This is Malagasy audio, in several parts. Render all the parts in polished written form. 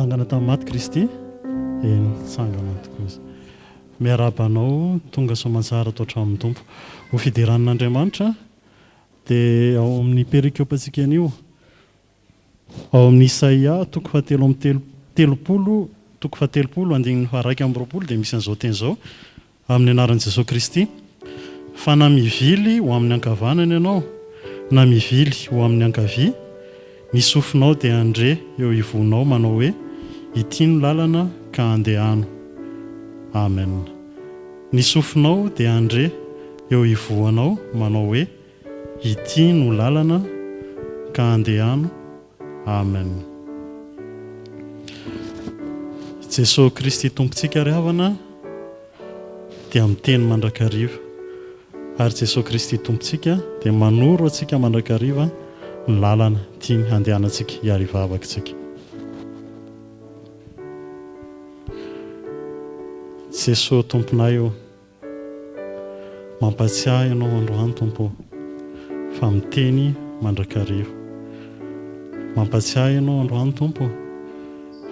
nitsangana tamin'ny maty Kristy nitsangana tokoa izy. Miarabanao tonga soamantsara atao hatramin'ny Tompo. Ho fidiran'Andriamanitra dia ao amin'ny perikopasika anio, ao amin'ny Isaia toko fahatelo amby telopolo, toko fahatelopolo andininy faharaiky amby roapolo dia misy an'izao teny izao amin'ny anaran'i Jesosy Kristy: fa na mivily ho amin'ny ankavanana ianao na mivily ho amin'ny ankavia, ny sofinao dia andre eo ivonao manao hoe ity no lalana ka andehano. Amen. Ny sofinao dia andre eo ivoanao manao hoe ity no lalana ka andehano. Amen. Jesosy Kristy tompontsika ry havana dia miteny mandrakariva, ary Jesosy Kristy tompontsika dia manoro antsika mandrakariva ny lalana tiany andehanantsika hiarivavakantsika. Jesosy tomponay io, mampatsiahy ianao androany Tompo, fa miteny mandrakariva. Mampatsiahy ianao androany Tompo,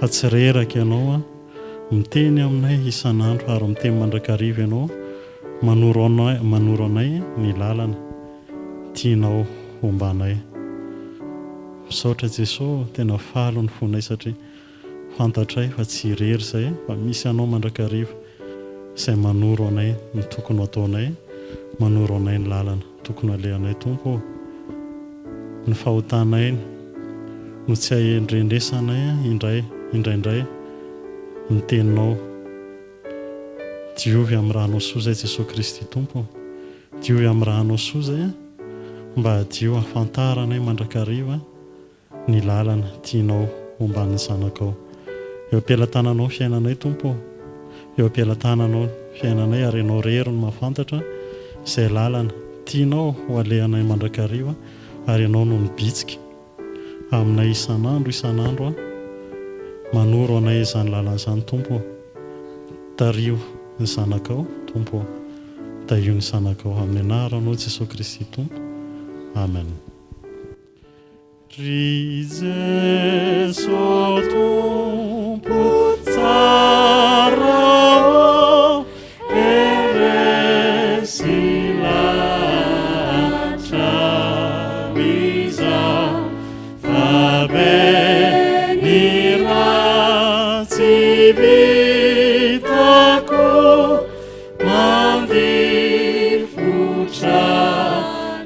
fa tsy reraka ianao miteny aminay isan'andro, ary miteny mandrakariva ianao manoro anay ny lalana tianao hombanay. Misaotra Jesosy, tena falo ny fonay satria fantatray fa tsy irery izay, fa misy ianao mandrakariva izay manoro anay ny tokony ataonay, manoro anay ny lalana tokony alehanay. Tompo, ny fahotanay no tsy ahendrendresanay indraindray ny teninao. Diovy amin'ny rahanao soa izay Jesosy Kristy Tompo, diovy amin'ny rahanao soa izay mba hadio hafantaranay mandrakariva ny lalana tianao homban'ny zanakao. Eo am-pialantananao fiainanay Tompo, eo am-pialantananao fiainanay, ary ianao rery no mahafantatra izay lalana tianao ho alehanay mandrakariva, ary ianao no mibitsika aminay isan'andro manoro anay izany lalana izany. Tompo, tario ny zanakao Tompo, taio ny zanakao amin'ny anaranao Jesosy Kristy Tompo. Amen. Ry Jesosy Tompo tsara, eresy latra iza, fa beny ratsy vitako mandifotra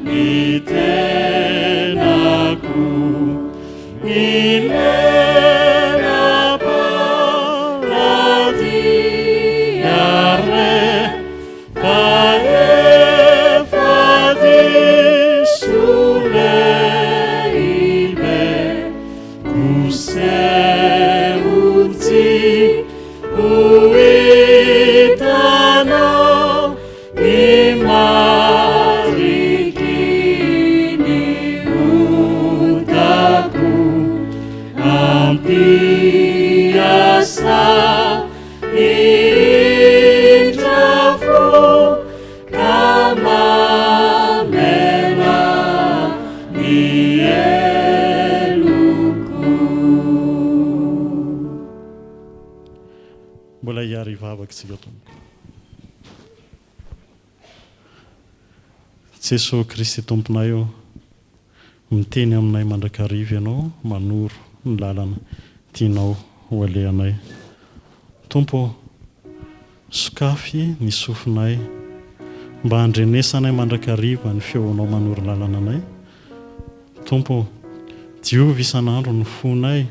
ny tenako, ilena paladiare, fa efa diso lehibe, kuseutsi uitanao imarikini utaku, ampiasa indrafo kamamena ni eluku. Mbola hiary vavakantsika Tompo. Jesosy Kristy tomponay io, miteny aminay mandrakariva ianao, manoro ny lalana tianao ho alehanay. Tompo, sokafy ny sofinay mba handrenesanay mandrakariva ny feonao manoro lalana anay. Tompo, diovy isan'andro ny fonay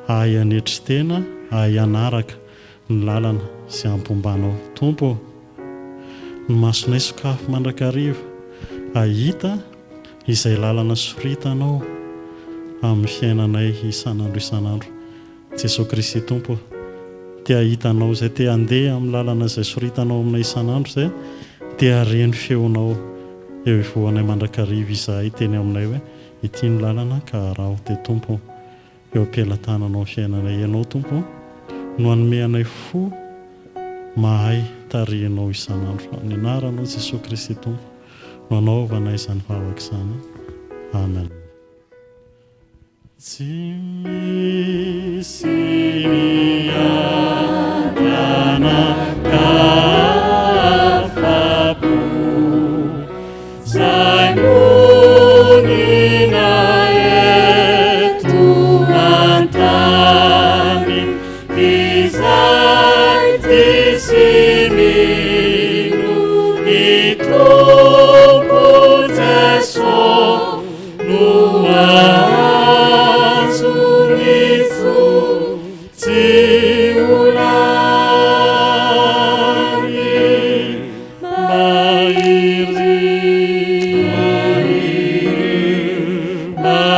ahay anetry tena, ahay anaraka ny lalana izay ampombanao. Tompo, ny masonay sokafy mandrakariva ahita izay lalana soritanao amin'ny fiainanay isan'andro. Jesosy Kristy Tompo, te ahitanao izay te handeha amin'ny lalana izay soritanao aminay isan'andro izay, te hareny feonao eo ivoanay mandrakariva izahay teny aminay hoe ity ny lalana ka araho. Dia Tompo, eo am-pialantananao fiainanay ianao Tompo, no hanome anay fo mahay tarihinao isan'andro. Amin'ny anaranao Jesosy Kristy Tompo no anaovanay izany vavaka izany. Amen. tsy misy miadana kafapo zay monina eto antany izay tsisy mino ny Tompo Jesosy no azony tsy olary mairy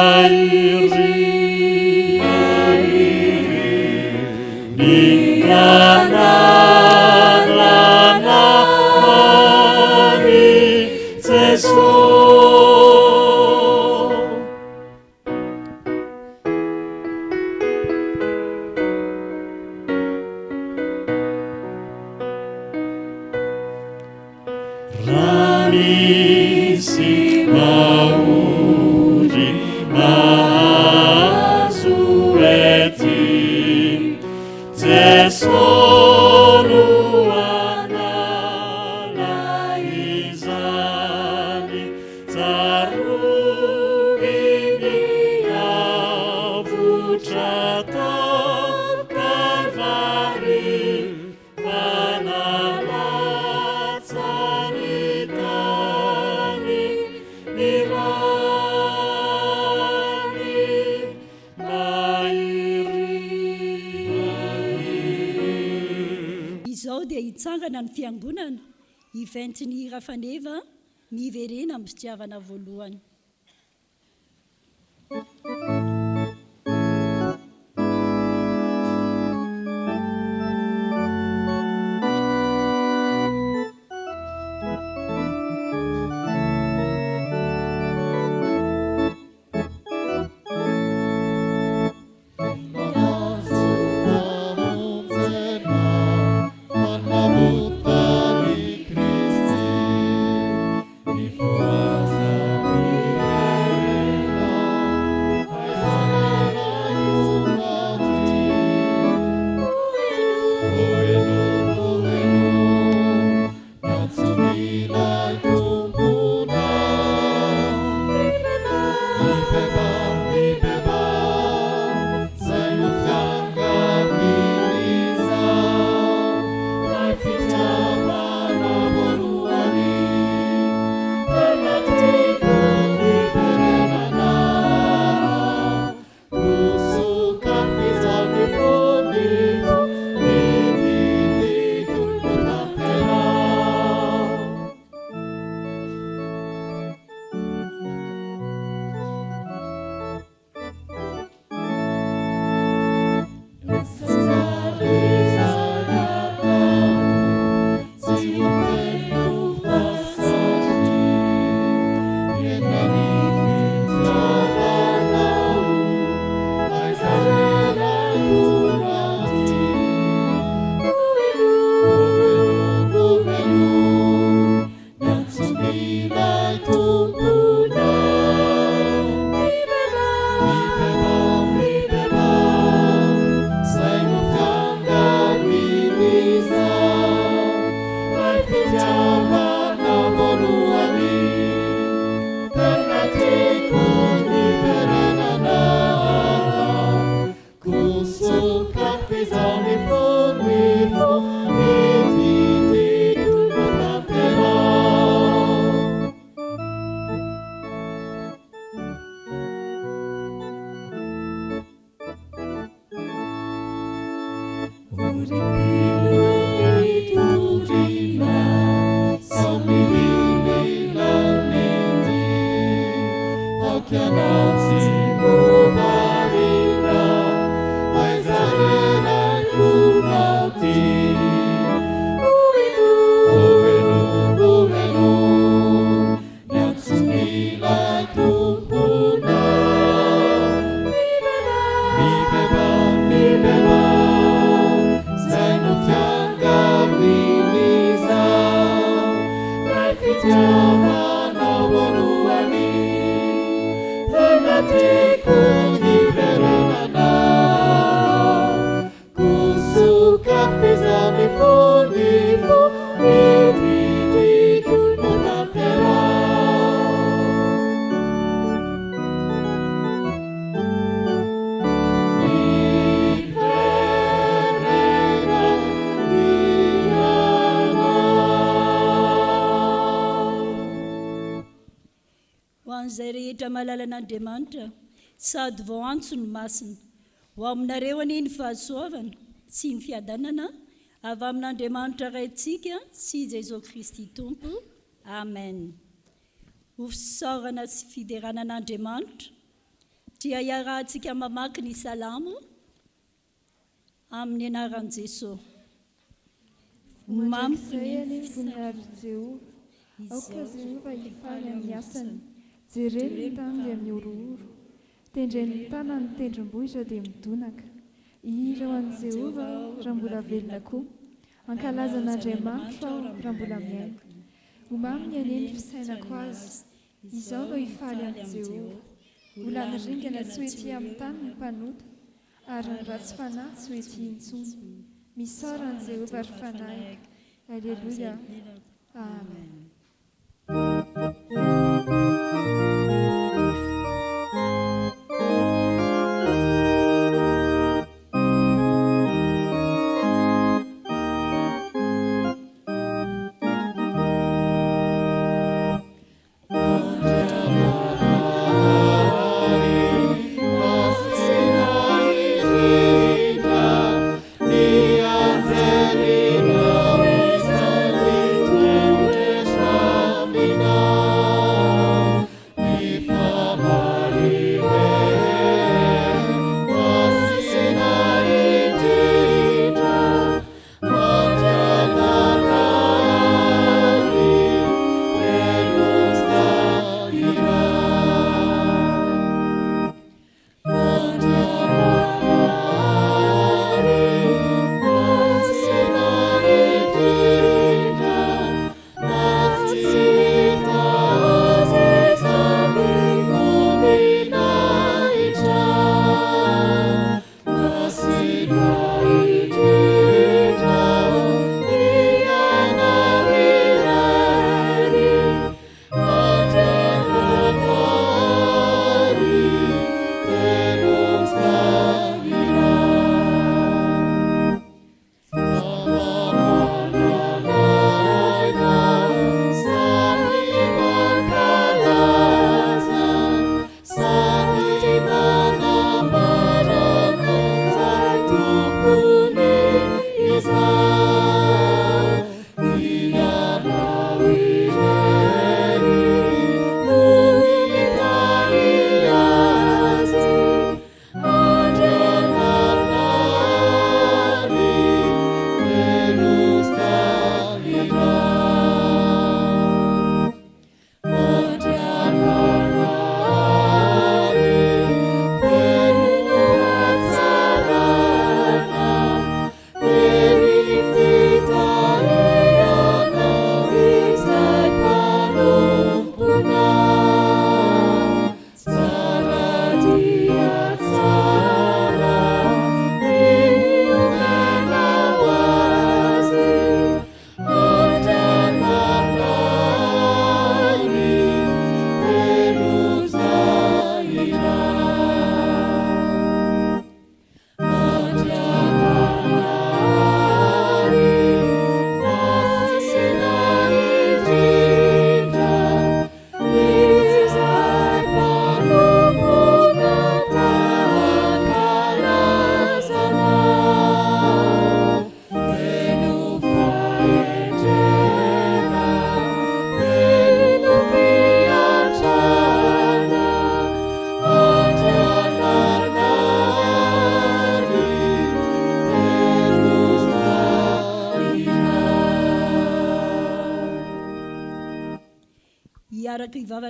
nananany Jesosy. Raha misy maory mahazo ety Jesosy no anala izany tsaroviny avotra tao Kalvary fanalatsany tany ny rany mairy. Izao dia hitsangana ny fiangonana hiventy ny hira faneva miverena amin'ny fitiavana voalohany. Forza an'izay rehetra malala an'Andriamanitra sady vao antso ny masina ho aminareo aniny fahasoavana sy ny fiadanana avy amin'Andriamanitra raintsika sy Jesosy Kristy Tompo. Amen. Ho fisaorana sy fideranan'Andriamanitra dia iarahantsika mamaky ny salamo amin'ny anaran'i Jesosy. Mandrakizay any voninahitra Jehova, aoka Jehova hifaly amin'ny asany, jereny ny tany dia miorooro, tendreny ny tanany ny tendrombohitra dia midonaka. Ihira ho an'i Jehova raha mbola velona koa, ankalazan'Andriamanitra aho raha mbola miaina. Omamy ny aneny fisainako azy, izao no hifaly amin'ny Jehova. Mbola niringana tsy hoety amin'ny tany ny mpanota, ary ny ratsy fanahy tsy hoety intsony. Misaoran'i Jehova ary fanahika. Alleluia. Amen.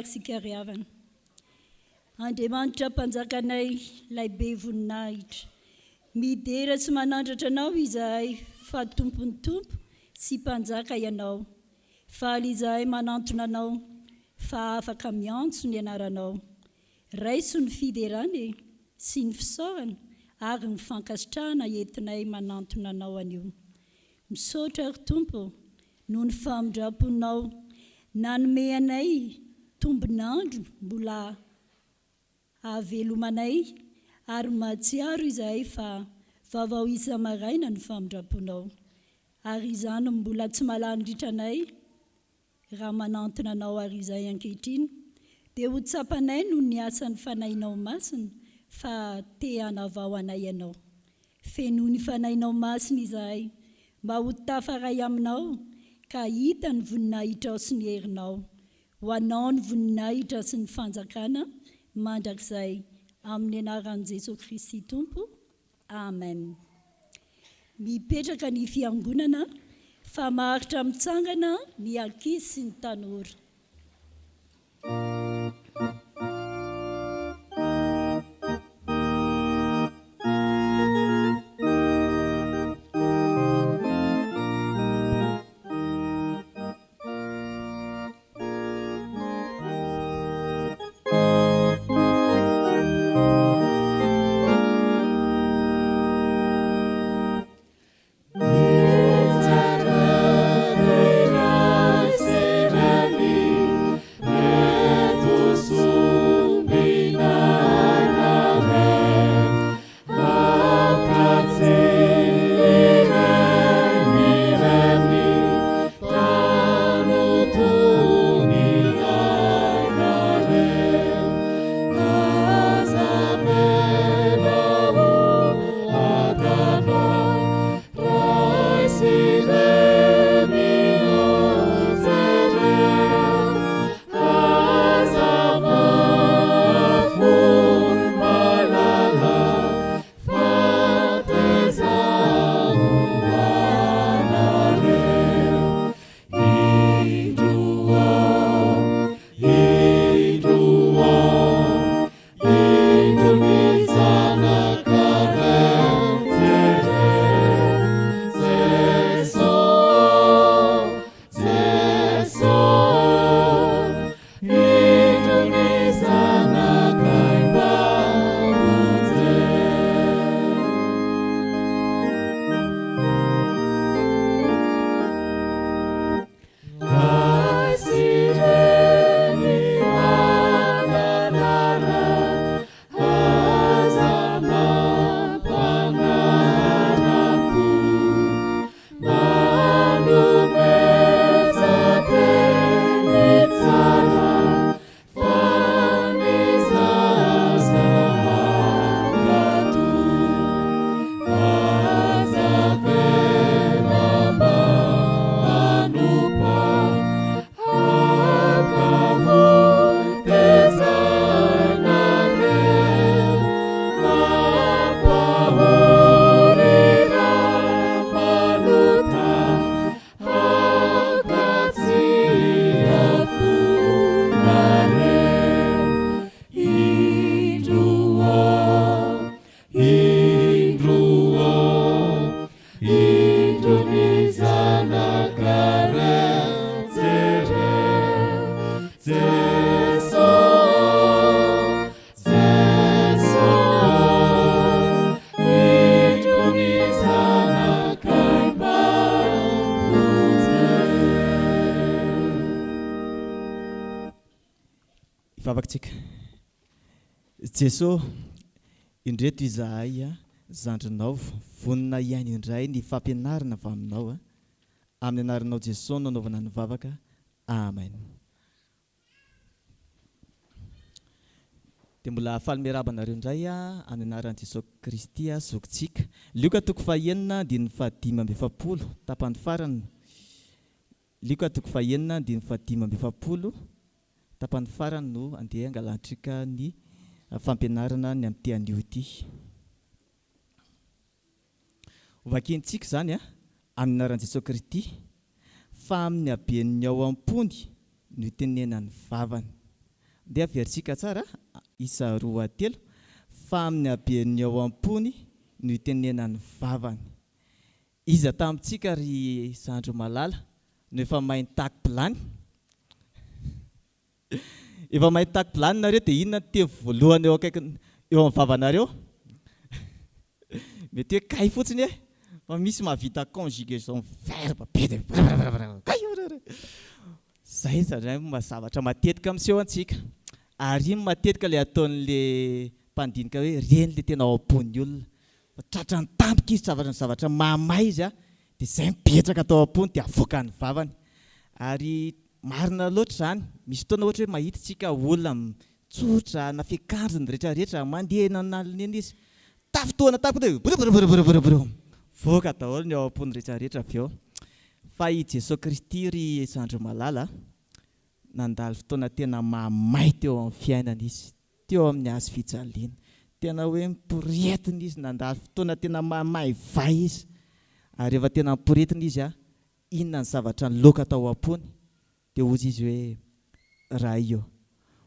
Sika riavana. Andriamanitra mpanjakanay laibe voninahitra, midera tsy manandratra anao izahay fa tompony tompo sy mpanjaka ianao, faly izahay manantona anao fa afaka miantso ny anaranao. Raiso ny fiderany sy ny fisaorana ary ny fankasitrahana entinay manantona anao anio. Misaotra ary tompo noho ny famindraponao nanome anay tombonandro mbola avelomanay ary mahatsiaro izahay fa vaovao isa-maraina ny famindraponao, ary izany mbola tsy malandritranay raha manantona anao ary izay ankehitriny dia ho tsapanay no ny asan'ny fanainao masina fa te hanavao anay ianao. Feno ny fanainao masina izahay mba ho tafaray aminao ka hita ny voninahitra ao sy ny herinao. Ho anao ny voninahitra sy ny fanjakana mandrakizay amin'ny anaran'i Jesosy Kristy Tompo. Amen. Mipetraka ny fiangonana fa maharitra mitsangana ny ankizy sy ny tanora. Vavatsika. Jesosy indreto izahay zandrinao vonina ihany indray ny fampianarana avy aminao amin'ny anaranao Jesosy nanaovana ny vavaka. Amen. Dia mbola hafaly miarabanareo indray amin'ny anaran'i Jesosy Kristy zokintsika. Luka 9:5 tapany farany. Luka 9:5 tapany farany no andeha angalantsika ny fampianarana ny amin'ny tean'io ity. Vakintsika zany amin'ny anaran'i Jesosy Kristy fa amin'ny haben'ny ao am-pony no itenenany vavany. Dia veritsika tsara isa 2:3 fa amin'ny haben'ny ao am-pony no itenenany vavany. Iza tamintsika ry zandro malala no efa mahay taky-pilany. Efa mahay taky-pilany nareo dia inona teny voalohany eo akaiky eo amin'ny vavanareo? Mety hoe kay fotsiny fa misy mahavita conjugaison verbe zay zany mazavatra matetika miseho antsika. Ary matetika ilay ataon'le mpandinika hoe reny le tena ao am-pon'ny olona. Tratra ny tampoka izy zavatra mamay izy dia izay mipetraka atao am-pony dia avoaka ny vavany. Ary marina loatra zany. Misy fotoana ohatra hoe mahita tsika olona mitsotra na fiakanjony rehetrarehetra mandeha eny analina eny izy. Tafotoana voaka daholo ny ao am-pony rehetrarehetra avy eo. Fa i Jesosy Kristy ry zandry malala nandalo fotoana tena mahamay teo amin'ny fiainana izy, teo amin'ny hazo fijaliana. Tena hoe miporietiny izy, nandalo fotoana tena mahamay vai izy. Ary rehefa tena miporietiny izy inona ny zavatra niloka tao am-pony dia hozy izy hoe raha io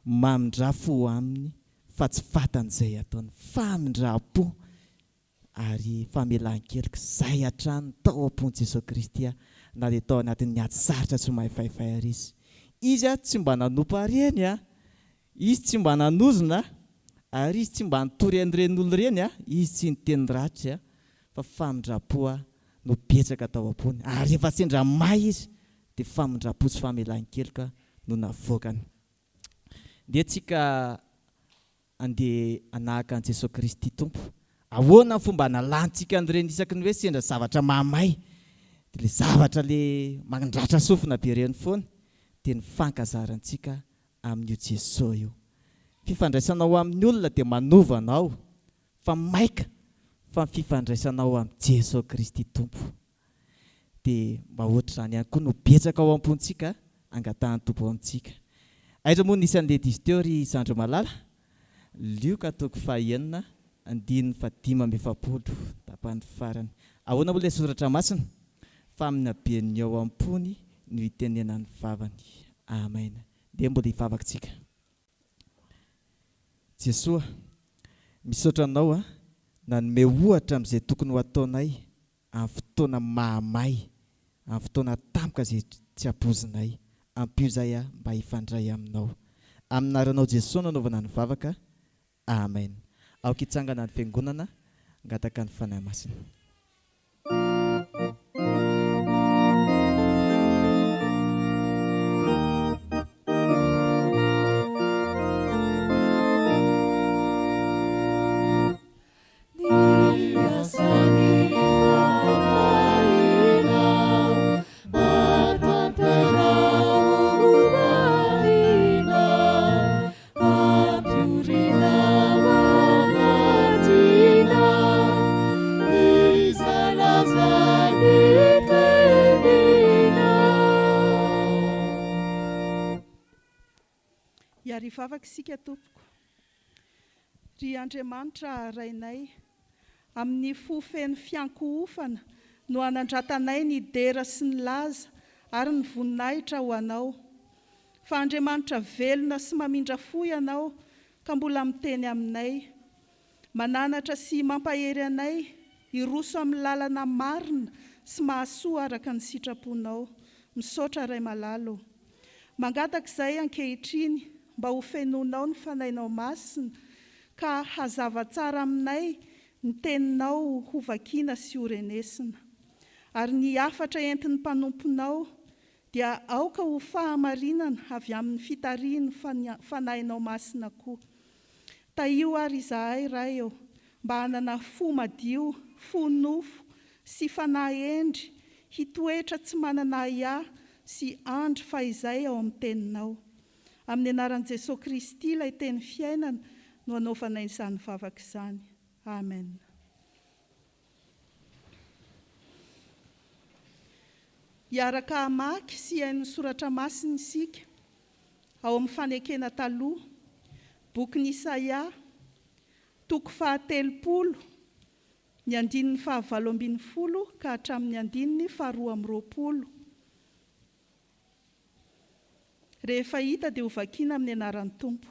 mamindra-fo aminy fa tsy fatan'izay ataony, famindra-po ary famelan-keloka izay hatrany tao am-pony Jesosy Kristy na dia tao anatin'ny ady sarotra tsy mahay vaivay ary izy. Izy tsy mba nanompo hareny, izy tsy mba nanozona, ary izy tsy mba nitory an'iren'olona ireny, izy tsy niteny ratsy fa famindra-po no betsaka tao am-pony. Ary rehefa sendra may izy dia famindra-po sy famelan-keloka no navoakany. Dia tsika andeha anahaka an'i Jesosy Kristy Tompo. Ahoana ny fomba nalantsika an'ireny isaky ny hoe sendra zavatra mahamay, dia ilay zavatra ilay mandratra sofina be ireny foana dia ny fankazarantsika amin'io Jesosy io. Fifandraisanao amin'ny olona dia manovanao fa maika fa fifandraisanao amin'ny Jesosy Kristy Tompo. Dia mba ohatra izany ihany koa no betsaka ao am-pontsika angatahany Tompo amintsika. Aiza moa nisan'ilay diso teo ry zandry malala? Lioka toko 2 5:7 tapany farany. Ahoana moa ilay soratra masina? Fa amin'ny habeny ao am-pony no hitenenany vavany. Amen. Dia mbola hivavakantsika. Jesosy, misaotra anao nanome ohatra amin'izay tokony ho ataonay amin'ny fotoana mahamay, amin'ny fotoana tampoka izay tsy hapozinay. Ampio izay mba hifandray aminao. Amin'ny anaranao Jesosy nanaovana ny vavaka. Amen. Aoka hitsangana ny fiangonana, angataka ny fanahy masina. Vavaka isika tompoko, ry Andriamanitra rainay, amin'ny fofeny fiankohofana no anandratanay ny dera sy ny laza ary ny voninahitra ho anao. Fa Andriamanitra velona sy mamindra fo ianao ka mbola miteny aminay, mananatra sy mampahery anay hiroso amin'ny lalana marina sy mahasoa araka ny sitraponao. Misaotra ray malalo, mangataka izay ankehitriny mba ho fenonao ny fanainao masina ka hazava tsara aminay ny teninao ho vakiana sy horenesina. Ary ny afatra entin'ny mpanomponao dia aoka ho fahamarinana avy amin'ny fitariany fanainao masina koa. Taio ary izahay ray eo mba hanana fo madio, fo nofo sy fanahy endry, hitoetra tsy manana ia sy andro fa izay ao amin'ny teninao. Amin'ny anaran'i Jesosy Kristy ilay teny fiainana no anaovanay izany vavaka izany. Amen. Hiaraka hamaky sy hain'ny soratra masina isika ao amin'ny fanekena taloha, bokin'i Isaia, toko 30, ny 9:20 ka hatramin'ny 9:20. Rehefa hita dia ho vakiana amin'ny anaran'ny Tompo.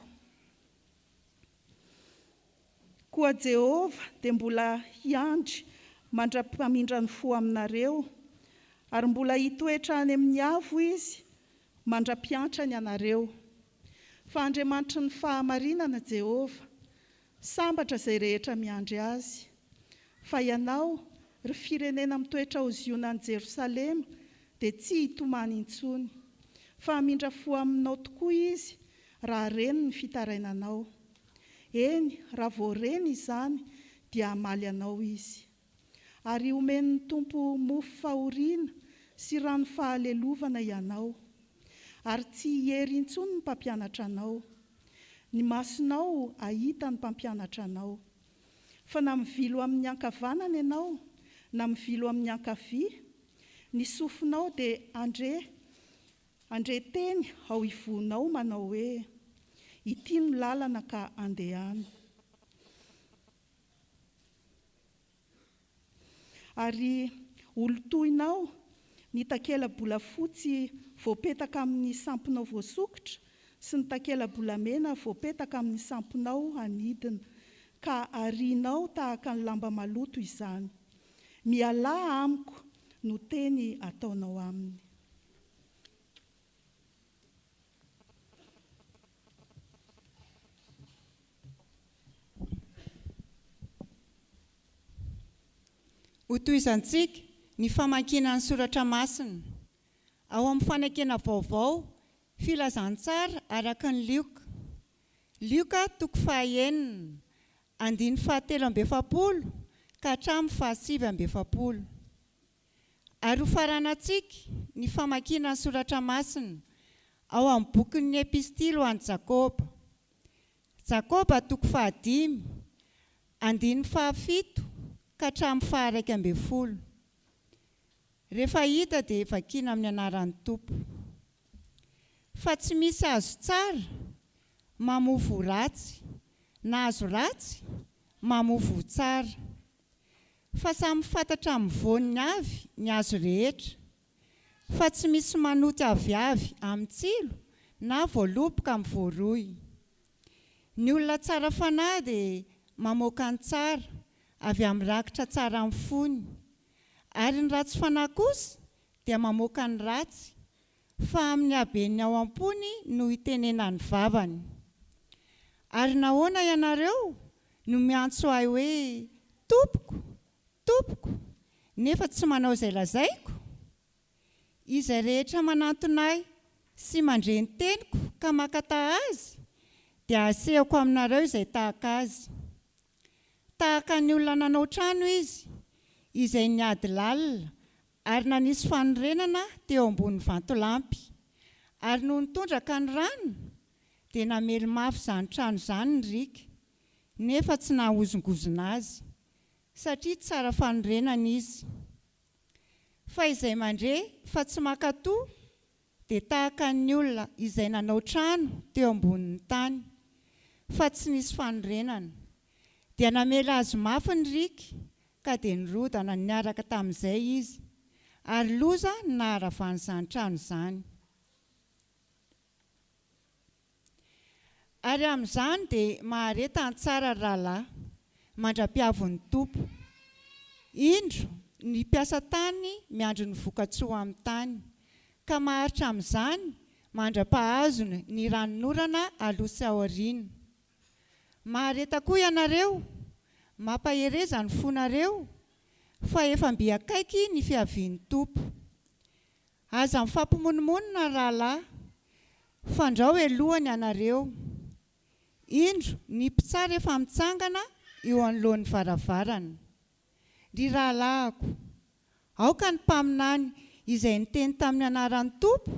Koa Jehova dia mbola hiandry mandra-pamindra ny fo aminareo, ary mbola hitoetra any amin'ny avo izy mandra-piantra ny anareo. Fa Andriamanitra ny fahamarinana Jehova, sambatra izay rehetra miandry azy. Fa ianao, ry firenena mitoetra ho zionan'i Jerosalema, dia tsy hitomany intsony. Fa hamindra fo aminao tokoa izy raha reny ny fitarainanao. Eny, raha voareny izany dia hamaly anao izy. Ary omen'ny Tompo mofo fahoriana sy rano fahalelovana ianao. ary tsy hery intsony ny mpampianatra anao. Ny masonao ahita ny mpampianatra anao. Fa na mivilo amin'ny ankavanana ianao, na mivilo amin'ny ankavia, ny sofinao dia andre teny ao ivonao manao hoe ity no lalana ka andehana. Ary olo-toinao ny takela-bolafotsy voapetaka amin'ny sampinao voasokotra sy ny takela-bolamena voapetaka amin'ny sampinao anidina, ka arianao tahaka ny lamba maloto izany. Mialà amiko no teny ataonao aminy. Ho toizantsika ny famakiana ny soratra masina ao amin'ny fanekena vaovao filazantsara araka ny Lioka. Lioka 9:9, 7:7 ka hatramin'ny 7:7. Ary ho faranantsika ny famakiana ny soratra masina ao amin'ny bokin'ny epistily ho an'i Jakoba. Jakoba 5:5, 7 ka hatramin'ny 9:10. Rehefa hita dia vakiana amin'ny anaran'ny Tompo. Fa tsy misy azo tsara mamovo ratsy, na azo ratsy mamovo tsara. Fa samy fantatra amin'ny voany avy ny azo rehetra. Fa tsy misy manoty aviavy amin'ny tsilo na voaloboka amin'ny voaroy. Ny olona tsara fanahy dia mamoaka ny tsara avy amin'ny rakitra tsara amin'ny fony. Ary ny ratsy fanahy kosa dia mamoaka ny ratsy fa amin'ny habeny ao am-pony no hitenena ny vavany. Ary nahoana ianareo no miantso ahy hoe Tompoko, Tompoko, nefa tsy manao izay lazaiko? Izay rehetra manantonay sy mandre ny teniko ka makatà azy, dia asehoko aminareo izay tahaka azy. Tahaka ny olona nanao trano izy, izay niady lalina ary nanisy fanorenana teo ambony vantolampy. Ary no nitondraka ny rano, dia namely mafy izany trano izany ny rika, nefa tsy nahozongozona azy, satria tsara fanorenana izy. Fa izay mandre fa tsy makatoa, dia tahaka ny olona izay nanao trano teo ambonin'ny tany, fa tsy nisy fanorenana. Dia namela azy mafy ny rika, ka dia nirodana niaraka tamin'izay izy, ary loza naharavan'izany trano izany. Ary amin'izany dia maharetany tsara rahalahy mandra-piavon'ny Tompo. Indro ny mpiasa tany miandro ny vokatsoa amin'ny tany, ka maharitra amin'izany mandra-pahazony ny ranonorana aloha sy aoriana. Mahareta koa ianareo, mampahereza ny fonareo, fa efa mby akaiky ny fiavian'ny Tompo. Aza mifampimonimonna rahalahy, fandrao elohany ianareo. Indro ny mpitsara efa mitsangana eo anoloan'ny varavarana. Ry rahalahiko, aoka ny mpaminany izay niteny tamin'ny anaran'ny Tompo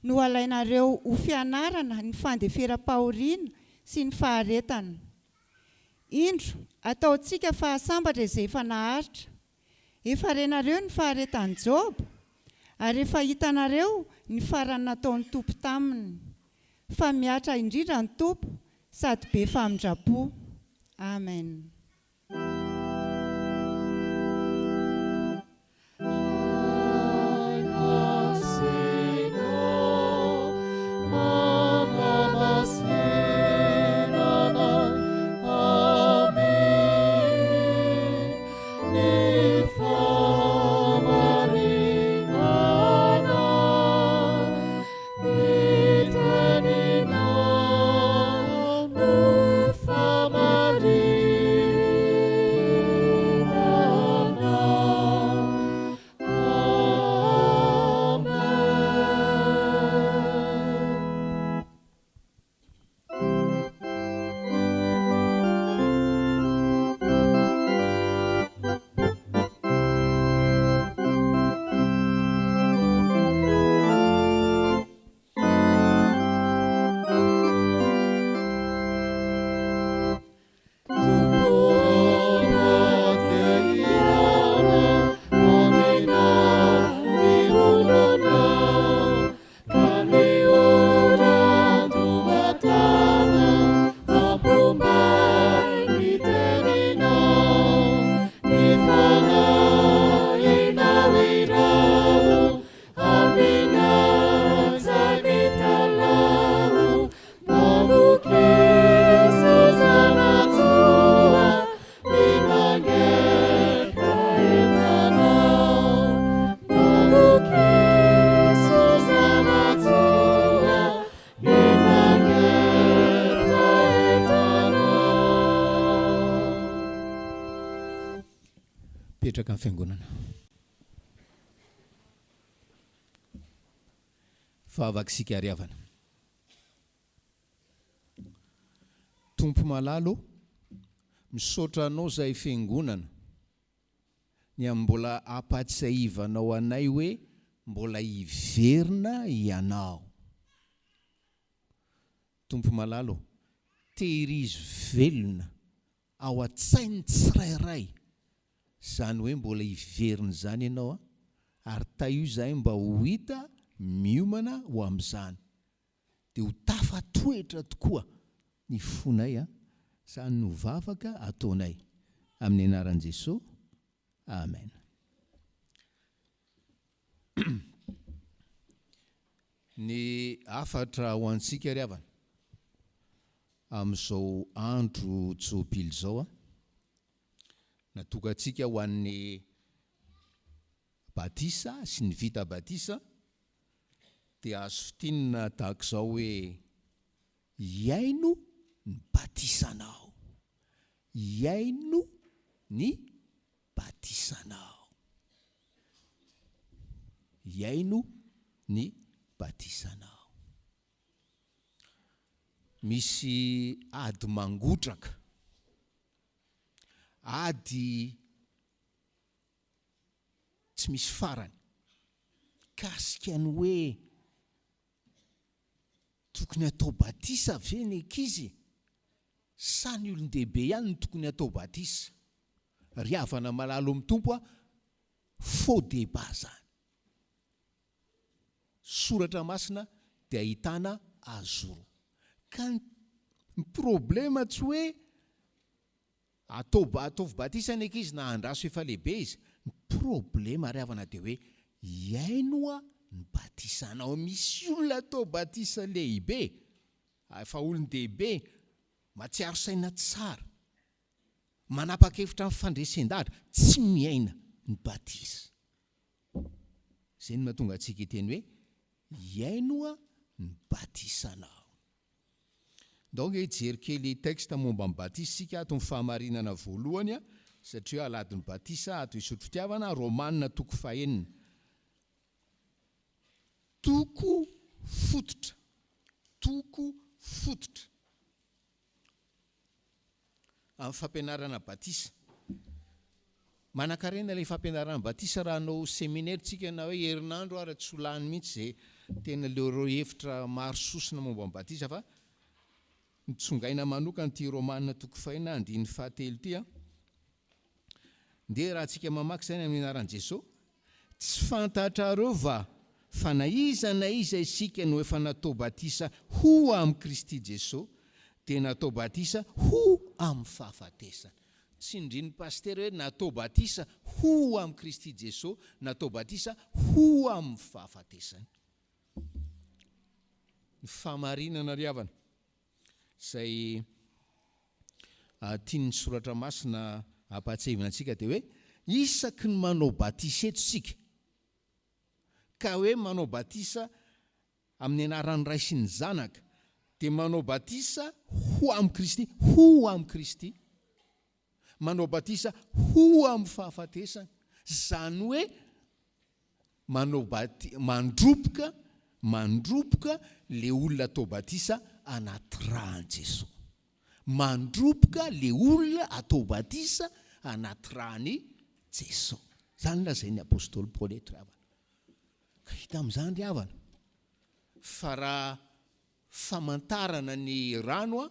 no alainareo ho fianarana ny fandeferam-pahoriana sy ny faharetana. Indro ataontsika fahasambatra izay efa naharitra. Efa renareo ny faharetan'i Job, ary efa hitanareo ny farany nataon'ny Tompo taminy. Fa miatra indrindra ny Tompo sady be famindrapo. Amen. Maria mipetraka amin'ny fiangonana. Fahavakisika ariavana. Tompo malalo, misaotra anao zay fiangonana, ny mbola apatsaivanao anay hoe mbola hiverina ianao. Tompo malalo, tehirizo velona ao an-tsainy tsirairay zany hoe mbola hiverina zany ianao, ary taio zay mba ho hita miomana ho amin'izany, dia ho tafatoetra tokoa ny fonay, sany no vavaka ataonay amin'ny anaran'i Jesosy. Amen. Ny afatra ho antsika riavana amin'izao andro tsopily zao, natokantsika ho an'ny batisa sy ny vita batisa, dia azo fitinina tahaka izao hoe iaino ny batisanao, iaino ny batisanao, iaino ny batisanao. Misy ady mangotraka, ady tsy misy farany, kasika ny hoe tokony atao batisa ve ny ankizy, sa ny olon-dehibe ihany ny tokony atao batisa? Riavana malalo amin'ny tompo, faux débat zany. Soratra masina dia ahitana azoro. Ka ny problema tsy hoe ataovy batisa ny ankizy na andraso efa lehibe izy. Ny problema riavana dia hoe iaino ny batisanao. Misy olona atao batisa lehibe, fa olon-dehibe matsiaro saina tsara, manapa-kevitra amin'ny fandresen-dahatra, tsy miaina ny batisa. Izay no mahatonga antsika hiteny hoe iaino ny batisanao. Donc hijery kely texte momba ny batisa sika ato amin'ny fahamarinana voalohany, satria Alahady ny batisa ato Isotry Fitiavana, Romanina 9:9. Toko fototra, toko fototra amin'ny fampianarana batisa. Manan-karena ilay fampianarana batisa raha anao seminaire tsika na hoe herinandro ary tsy ho lany mihitsy zay tena leo hevitra maro sosina momba ny batisa, fa nitsongaina manokana ty Romanina 9:7 ty. Dia raha tsika mamaky zay amin'ny anaran'i Jesosy, tsy fantatrareo va fa na iza isika no efa natao batisa ho amin'ny Kristy Jesosy, dia natao batisa ho amin'ny fahafatesana. Tsy indrin'ny paster hoe natao batisa ho amin'ny Kristy Jesosy, natao batisa ho amin'ny fahafatesana. Ny fahamarinana riavana izay tian'ny soratra masina ampatsevina antsika dia hoe isaky ny manao batisa eto sika, ka hoe manao batisa amin'ny anaran'ny Ray sy ny Zanaka, dia manao batisa ho amin'ny Kristy, ho amin'ny Kristy, manao batisa ho amin'ny fahafatesana. Zany hoe mandropoka le olona atao batisa anaty ràny Jesosy, mandropoka le olona atao batisa anaty ràny Jesosy. Zany lazain'ny apôstôly Paoly eto riavana. Ka hita amin'izany riavana fa raha famantarana ny rano,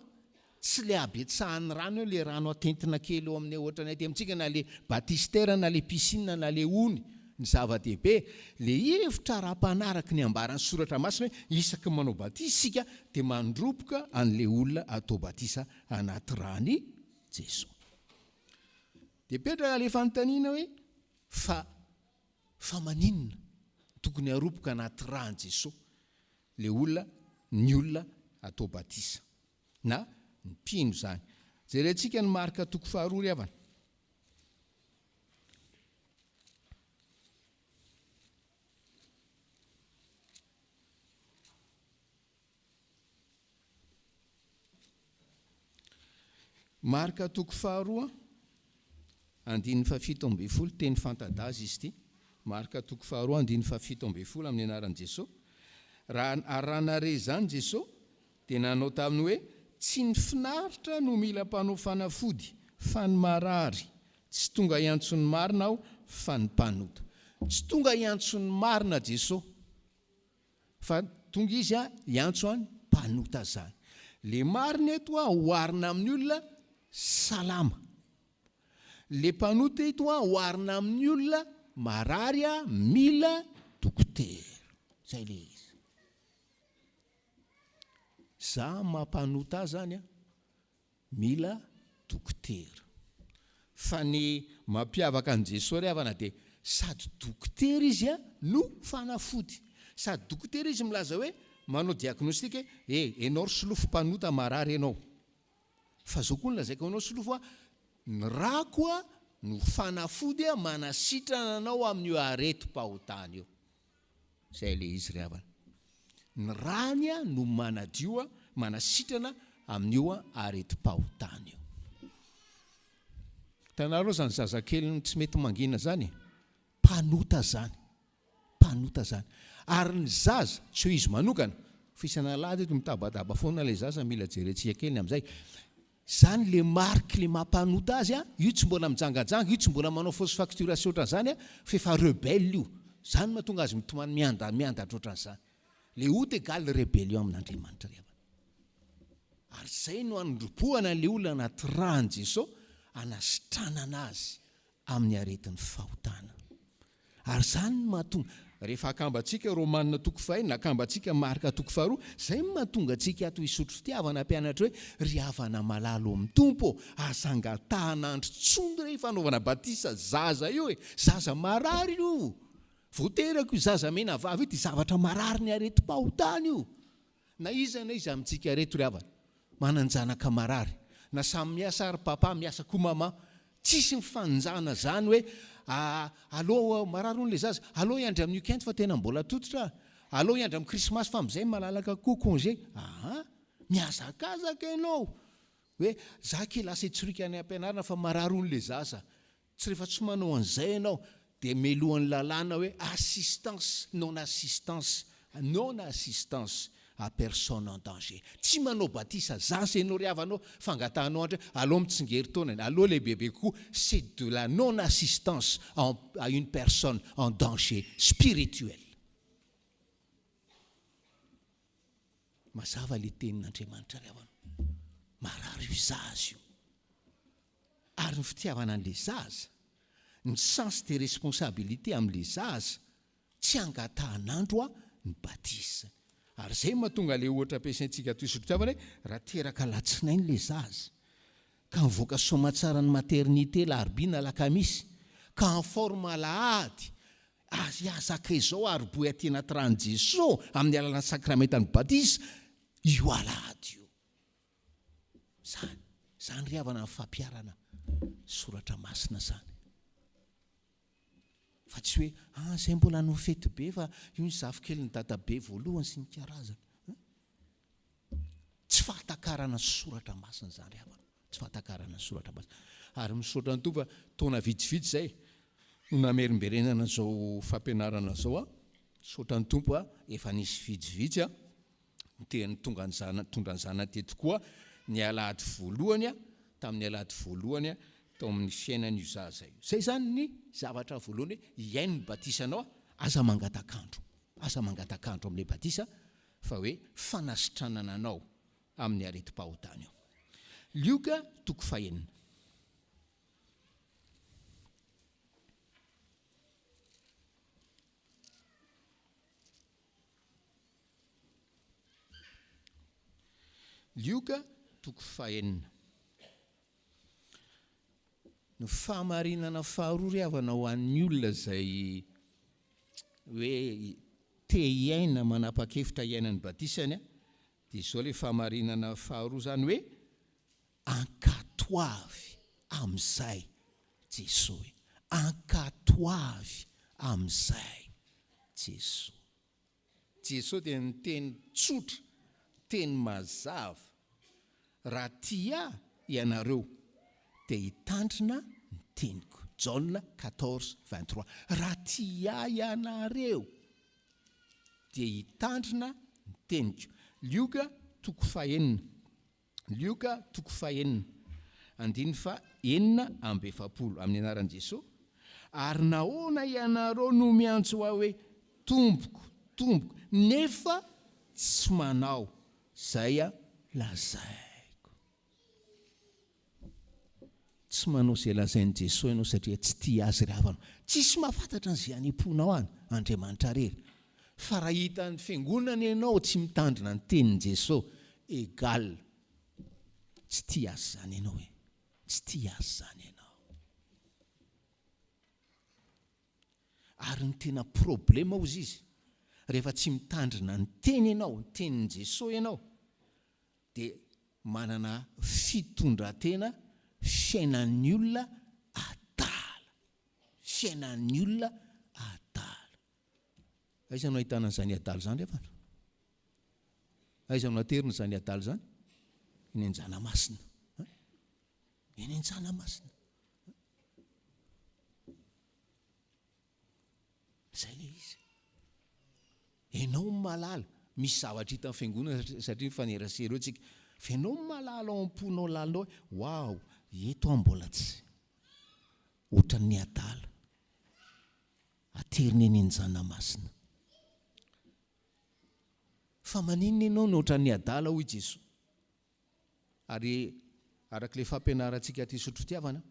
tsy le abetsahan'ny rano, le rano atentina kely eo amin'ny ohatra ny aty amintsika, na le batistera na le piscine na le ony, ny zava-dehibe, le hevitra raha-panaraky ny ambaran'ny soratra masina hoe isaky manao batisa sika dia mandropoka an'le olona atao batisa anaty rany Jesosy. Dia petraka le fanontaniana hoe fa maninona tokony aropoka anaty rany Jesosy? Le olona, ny olona atao batisa na ny mpino zany. Jerentsika ny Marka 2:2 riavana. Marka 2:2, 17 teny fantadazy izy ity. Marika toko faharoa 17 amin'ny anaran'i Jesosy. Raha aranare zany Jesosy dia nanao taminy hoe tsy ny finaritra no mila mpanao fanafody fa ny marary. Tsy tonga iantsony marina aho fa ny mpanota. Tsy tonga iantsony marina Jesosy fa tonga izy iantso any mpanota zany. Le marina eto hoarina amin'ny olona salama. Le mpanota eto hoarina amin'ny olona marary mila dokotera. Zay le izy. Za mampanota zany mila dokotera. Fa ny mampiavaka an Jesosy riavana dia sady dokotera izy no fanafody. Sady dokotera izy milaza hoe manao diagnostika enao solofo mpanota marary ianao. Fa zao koa nilazaiko anao solofo ny rako no fanafody manasitrana anao amin'io areti-pahotana io. Zay le izy riavana. Ny rany no manadio manasitrana amin'io areti-pahotana io. Tanareo zany zazakely tsy mety mangina zany, mpanota zany. Mpanota zany. Ary ny zaza tsy ho izy manokana, fisana alahady eto mitabadaba foana le zaza mila jerentsika kely amin'izay. Zany le marque le mampanota azy io tsy mbola mijangajanga, io tsy mbola manao fausse facturation ohatran'izany fa efa rebelle io. Zany mahatonga azy mitomany miandatra ohatran'izany. Le out égale rébellion amin'Andriamanitra riavana. Ary zay no andropohana le olona anaty rany Jesosy anasitranana azy amin'ny aretin'ny fahotana. Ary zany mahatonga rehefa akambatsika Romanina toko 1, akambatsika Marika toko 2, zay mahatonga antsika ato isotry fitiavana mpianatra hoe ry havana malalo amin'ny tompo, azangatahana androtsongy rehefa fanaovana batisa zaza io zaza marary io. Voaterako zaza mena vavy ity zavatra marary ny areti-pahotana io. Na iza amintsika reto ry havana mananjanaka marary. Na samy miasa ary papa miasa koa mama, tsisy mifanjana zany hoe allo marary on'le zaza, allo iandry amin'ny weekend fa tena mbola tototra, allo iandry amin'ny krismasy fa am'izay malalaka koa congé. Miazakazaka ianao hoe za ke lasa itsirika any ampianarana fa marary on'le zaza. Tsy rehefa tsy manao an'izay ianao dia melohan'ny lalàna hoe assistance non assistance à personne en danger. Tsy manao batisa zaza ianao ry havanao fangatahanao andra allo mitsingery taonany, allo le bébé koa, c'est de la non assistance à une personne en danger spirituel. Mazava le tenin'Andriamanitra ry havana. Marary io zaza io. Ary ny fitiavana an'le zaza, ny sens de responsabilité amin'le zaza, tsy angatahan'andro ny batisa. Ary zay mahatonga le ohatra ampiasaintsika toy isotry fitiavana hoe raha teraka latsinainy le zaza ka mivoaka somatsara ny maternité larobina lakamisy ka en forme alahady azy azaka izao ary boe aty anaty rany Jesosy amin'ny alalany sakramentany batisa, io alahady io. Zany ry havana ny fampiarana soratra masina zany. Fa tsy hoe zay mbola no fety be fa io ny zafokely ny dadabe voalohany sy ny karazana. Tsy fahatakarana soratra masina zany ry havana. Tsy fahatakarana soratra masina. Ary misaotra ny tova taona vitsivitsy zay no namerimberenana zao fampianarana zao misaotra ny tompo efa nisy vitsivitsy teny tondra ny zanany tokoa ny alahady voalohany tamin'ny alahady voalohany tao amin'ny fiainan'io zaza io. Zay zany ny zavatra voalohany iaino ny batisanao, aza mangatakandro amin'ilay batisa fa hoe fanasitranana anao amin'ny areti-pahotana io. Lioka toko 4. Lioka toko 4. Ny fahamarinana faharoa ry havana ho an'ny olona zay hoe te iaina manapa-kevitra iainan'ny batisany dia zao le fahamarinana faharoa zany hoe ankatoavy amin'izay Jesosy. Ankatoavy amin'izay Jesosy. Jesosy dia ny teny tsotra, teny mazava. Raha tia ianareo dia hitandrina ny teniko. Jaona 14:23. Raha tia ianareo dia hitandrina ny teniko. Lioka 2:9. Lioka 2:9. 9:40 amin'ny anaran'i Jesosy. Ary nahoana ianareo no miantso aho hoe tompoko, tompoko, nefa tsy manao zay lazaiko. Tsy manao izay lazain'i Jesosy ianao satria tsy tia azy ry havanao. Tsisy mahafantatra an'izay hanim-ponao any Andriamanitra rery. Fa raha hitan'ny fiangonana ianao tsy mitandrina ny tenin'i Jesosy, égal tsy tia azy zany ianao hoe. Tsy tia azy zany ianao. Ary ny tena problema ozy izy, rehefa tsy mitandrina ny teny ianao, ny tenin'i Jesosy ianao, dia manana fitondran-tena fiainan'ny olona adala. Fiainan'ny olona adala. Aiza no ahitana an'izany adala zany rehefa? Aiza no aterina izany adala zany? Eny an-janamasina. Eny an-janamasina. Zay le izy. Ianao malala, misy zavatra hita amin'ny fiangonana satria mifanerasera eo tsika. Fa ianao malala ao am-ponao lalinao, wow, eto aho mbola tsy ohatran'ny adala. Aterina eny an-janamasina. Fa maninona ianao no ohatran'ny adala hoy Jesosy? Ary arak'ilay fampianarantsika aty Isotry Fitiavana,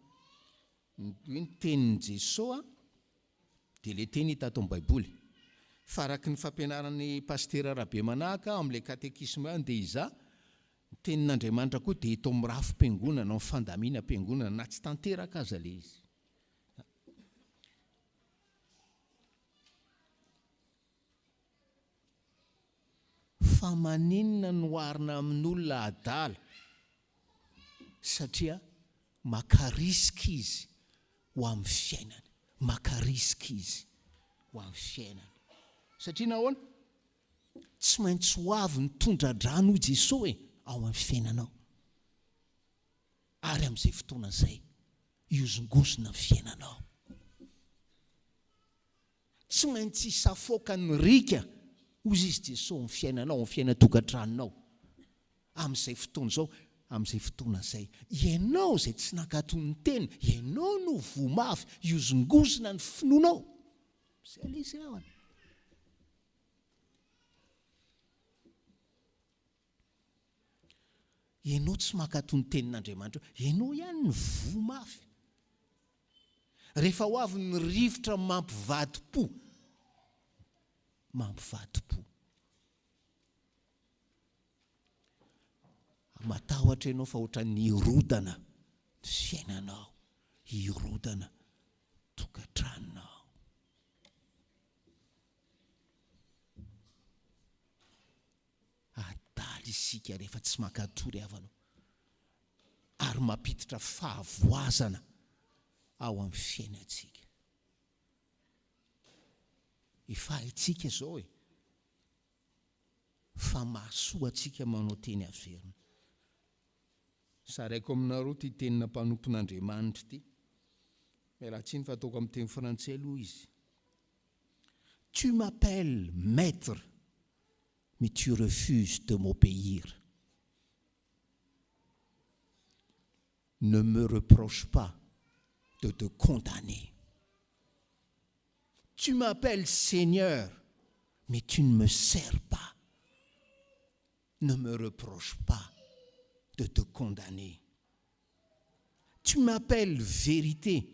hoe ny tenin'i Jesosy dia ilay teny hita ato amin'ny Baiboly. Fa araky ny fampianaran'ny pastera Rabe Manaka amin'ilay katekisma dia iza, ny tenin'Andriamanitra koa dia eto amin'ny rafim-piangonana, amin'ny fandamina-piangonana, na tsy tanteraka aza ilay izy. Fa maninona no oharina amin'olona adala? Satria makarisika izy ho amin'ny fiainany. Makarisika izy ho amin'ny fiainany. Satria nahoana? Tsy maintsy ho avy ny tondra-drano Jesosy ao amin'ny fiainanao. Ary amin'izay fotoana izay, iozongozona ny fiainanao. Tsy maintsy hisafoaka ny rika ozy izy Jesosy amin'ny fiainanao, amin'ny fiaina-tokantranonao. Amin'izay fotoana izao, amin'izay fotoana izay, ianao izay tsy nankatony ny teny, ianao no vomafy, iozongozona ny finoanao. Izay ilay izy raha. Ianao tsy mankatony tenin'Andriamanitra, ianao ihany ny vomafy. Rehefa ho avy ny rivotra mampivadi-po, matahotra ianao fa ohatran'ny hirodana ny fiainanao, hirodana tokantranonao. Adala isika rehefa tsy mankatory havanao, ary mampiditra fahavoazana ao amin'ny fiainantsika. Efa haintsika izao fa mahasoa antsika manao teny averina. Saraiko aminareo ty tenina mpanompon'Andriamanitra ty. Mialatsiny fa ataoko amin'ny teny frantsay aloha izy. Tu m'appelles maître, mais tu refuses de m'obéir. Ne me reproche pas de te condamner. Tu m'appelles Seigneur, mais tu ne me sers pas. Ne me reproche pas de te condamner. Tu m'appelles vérité,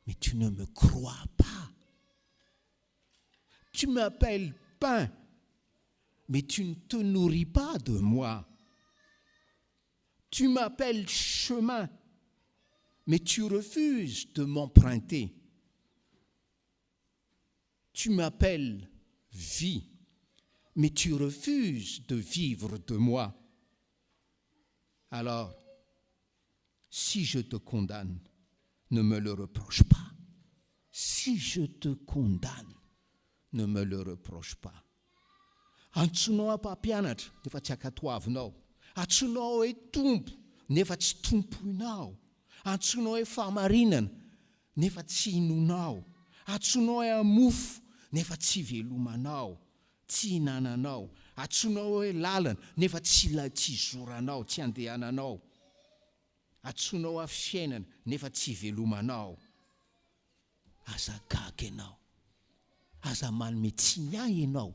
mais tu ne me crois pas. Tu m'appelles pain, mais tu ne te nourris pas de moi. Tu m'appelles chemin, mais tu refuses de m'emprunter. Tu m'appelles vie, mais tu refuses de vivre de moi. Alors, si je te condamne, ne me le reproche pas. Si je te condamne, ne me le reproche pas. Antsonao ampampianatra, nefa tsy ankatoavinao. Antsonao hoe tompo, nefa tsy tompoinao. Antsoinao hoe fahamarinana nefa tsy hinonao. Antsoinao hoe amofo nefa tsy velomanao, tsy hinananao. Antsoinao hoe lalana nefa tsy zoranao, tsy andehananao. Antsoinao hoe fiainana nefa tsy velomanao. Aza gaga ianao, aza manome tsinay ianao.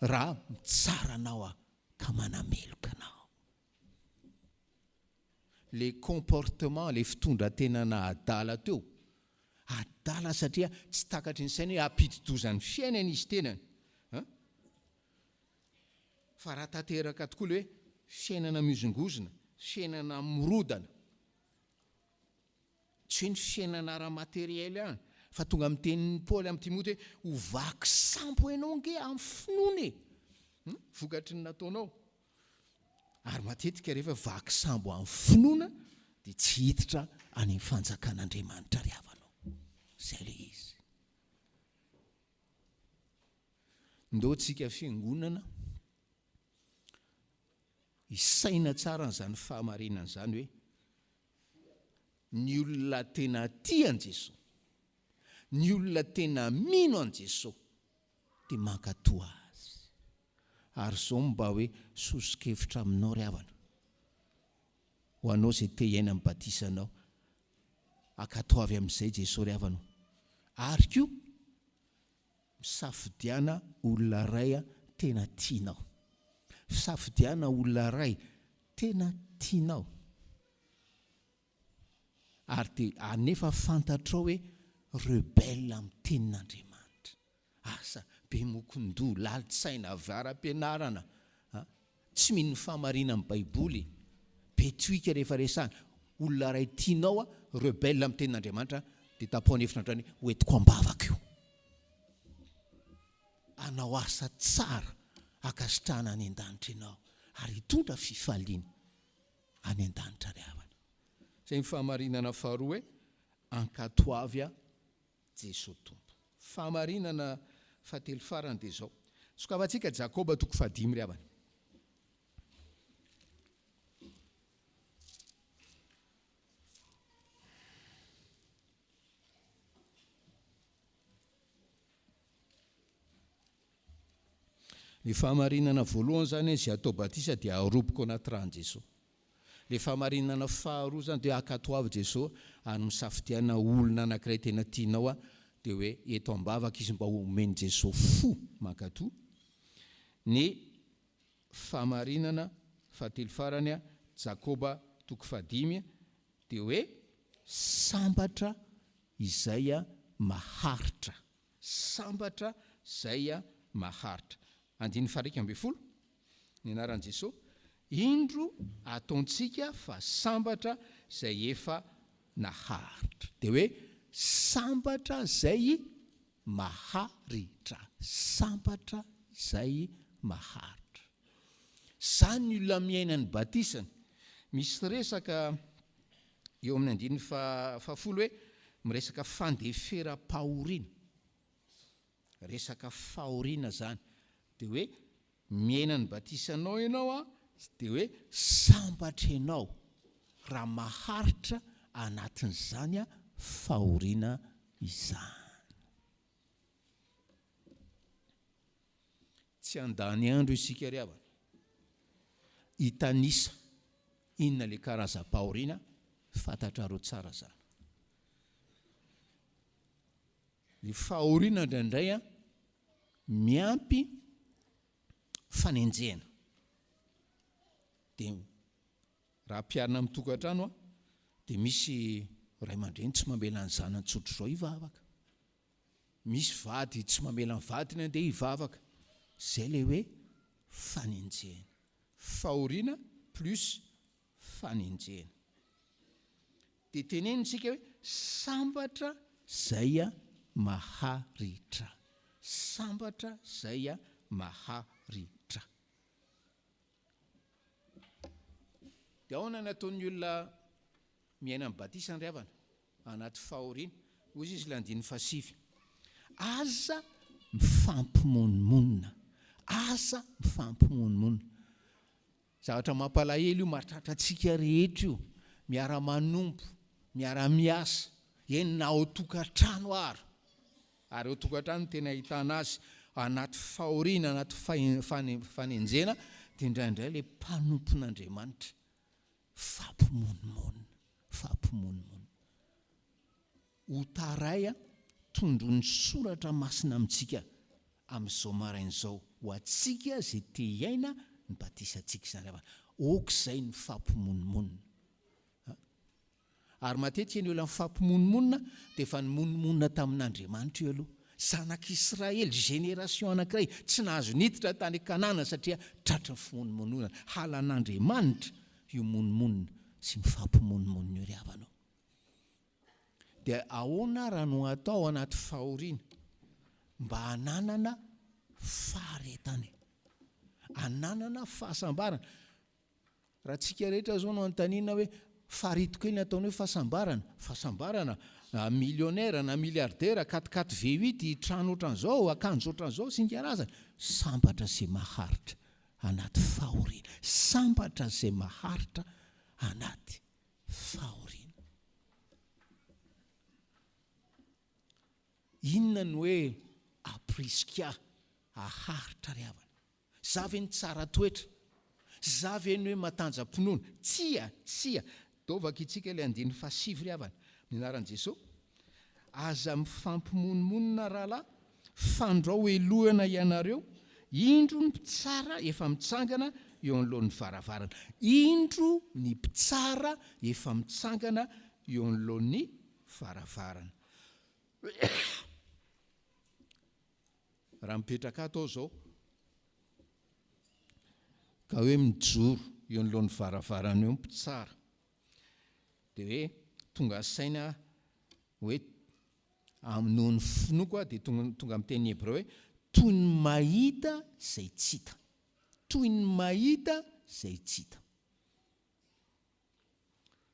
Raha mitsara anao ka manameloka anao. Le comportement, le fitondrantenana adala teo, adala satria tsy takatry ny saina hoe ampitidozan'ny fiainana izy tenany. Fa raha tanteraka tokoa le hoe fiainana mizongozona, fiainana mirodana, tsy hoe ny fiainana ara-materiely ihany, fa tonga amin'ny tenin'ny Paoly amin'ny Timote hoe ho vaky sambo ianao nge amin'ny finoana e. Vokatry ny nataonao. Ary matetika rehefa vaky sambo amin'ny finoana dia tsy hiditra any amin'ny fanjakan'Andriamanitra ry havanao. Zay le izy. Ndao tsika fiangonana isaina tsara n'izany fahamarinana izany hoe ny olona tena tia an Jesosy, ny olona tena mino an Jesosy dia mankatoa azy. Ary izao mba hoe sosokevitra aminao ry havana, ho anao izay te hiaina amin'ny batisanao, ankatao avy amin'izay Jesosy ry havanao. Ary koa misafidiana olona ray tena tianao, misafidiana olona ray tena tianao. Ary dia anefa fantatrao hoe rebelle amin'ny tenin'Andriamanitra. Asa be mokondoha, lalitsaina, avy-ara-pianarana, tsy mino ny fahamarinana amin'ny Baiboly, be toika rehefa resahana. Olona ray tianao rebelle amin'ny tenin'Andriamanitra dia tapoany hevitra andrany ho entiko ambavaka io. Anao asa tsara akasitrahana any an-danitra ianao ary hitondra fifaliana any an-danitra ry havana. Zay ny fahamarinana faharoa hoe ankatoavy Jesosy Tompo. Fahamarinana fahatelo farany dia izao. Sokavantsika Jakoba 5 ry havana. Le fahamarinana voalohany zany izay atao batisa dia aroboka anaty rano Jesosy. Le fahamarinana faharoa zany dia ankatoavy Jesosy ary misafidiana olona anankiray tena tianao dia hoe eto ambavaka izy mba homeny Jesosy fo mankatoa. Ny fahamarinana fahatelo farany Jakoba 5 dia hoe sambatra izay maharitra, sambatra izay maharitra. 1:12 ny anaran'i Jesosy, indro ataontsika fa sambatra izay efa naharitra. Dia hoe sambatra izay maharitra, sambatra izay maharitra. Zany ny olona miainany batisany. Misy resaka eo amin'ny 10 hoe miresaka fandeferam-pahoriana, resaka fahoriana zany. Dia hoe miainany batisanao ianao dia hoe sambatra ianao raha maharitra anatin'izany fahoriana izany. Tsy andany andro isika ry havana hitanisa inona le karazam-pahoriana, fantatrareo tsara zany. Ny fahoriana indraindray miampy fanenjena. Dia raha mpiarina amin'ny tokantrano dia misy ray aman-dreny tsy mamela ny zanany tsotro izao hivavaka, misy vady tsy mamela ny vadiny andeha hivavaka. Zay le hoe fanenjena, fahoriana plus fanenjena. Dia tenenintsika hoe sambatra izay maharitra, sambatra izay maharitra. Dia ahoana nataon'ny olona miaina amin'ny batisany ry havana anaty fahoriana? Hoy izy le 9:7, aza mifampimonimonna, aza mifampimonimonna. zavatra mampalahelo io mahatratra antsika rehetra io, miara-manompo, miara-miasa, na ao tokantrano ary ao tokantrano tena ahitana azy anaty fahoriana, anaty fanenjena, dia indraindray ilay mpanompon'Andriamanitra fampimonimony ho taray tondrony soratra masina amintsika amin'izao marain'izao ho atsika zay te iaina ny batisantsika izany avana okizay ny fampimonimony. Ary matetika ny olona mifampimonimonna dia efa nymonimonna tamin'Andriamanitra io aloha. Zanak'Israely génération anankiray tsy nahazo niditra tany Kanana satria tratra ny fimonimonoana. Halan'Andriamanitra io monimonina sy mifampimonimonna io ry havanao. Dia ahoana raha no atao anaty fahoriana mba hananana faharetany, hananana fahasambarana. Raha tsika rehetra zao no antanina hoe faritoko iny ataony hoe fahasambarana millionnaire na milliardaire 4x4 V8 trano ohatran'izao, akanjo ohatran'izao sy ny karazany, sambatra izay maharitra anaty fahoriana, sambatra izay maharitra anaty fahoriana. Inona ny hoe aprisika aharitra ry havana? Zavy ny tsara toetra, zavy ny hoe matanjam-pinoana, tsia dovaka itsika ilay 5 ry havana. Ny anaran'i Jesosy, aza mifampimonimonna rahalahy, fandrao elohana ianareo, indro ny mpitsara efa mitsangana eo anoloan'ny varavarana. Indro ny mpitsara efa mitsangana eo anoloan'ny varavarana. Raha mipetraka atao zao ka hoe mijoro eo anoloan'ny varavarana eo mpitsara, dia hoe tonga saina hoe noho ny finoko dia tonga amin'ny teny hebreo hoe toy ny mahita izay tsy hita, toy ny mahita izay tsy hita.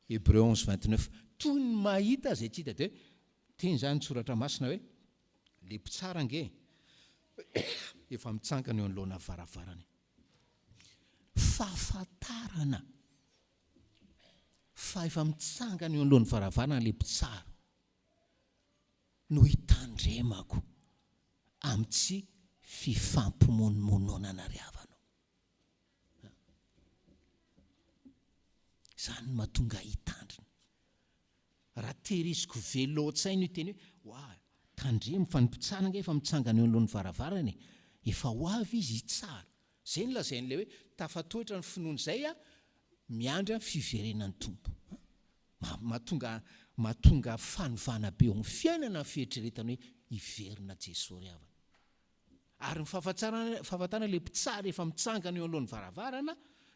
Hebreo 11:29, toy ny mahita izay tsy hita. Dia teny zany ny soratra masina hoe le mpitsara nge efa mitsangana eo anoloana varavarana. Fahafantarana fa efa mitsangana eo anoloan'ny varavarana le mpitsara no hitandremako amin'tsy fifampimonomononana ry havanao. Zany no mahatonga hitandrina. Raha tehiriziko velotsaina io teny hoe tandremo fa ny mpitsara nge efa mitsangana eo anoloan'ny varavarana, efa ho avy izy hitsara. Zay ny lazain'ilay hoe tafatoetra ny finoana izay miandry amin'ny fiverenan'ny tompo. Mahatonga fanovana be amin'ny fiainana fieritreretana hoe hiverina Jesosy ry havana. Ary ny fahafantarana ilay mpitsara efa mitsangana eo anoloan'ny varavarana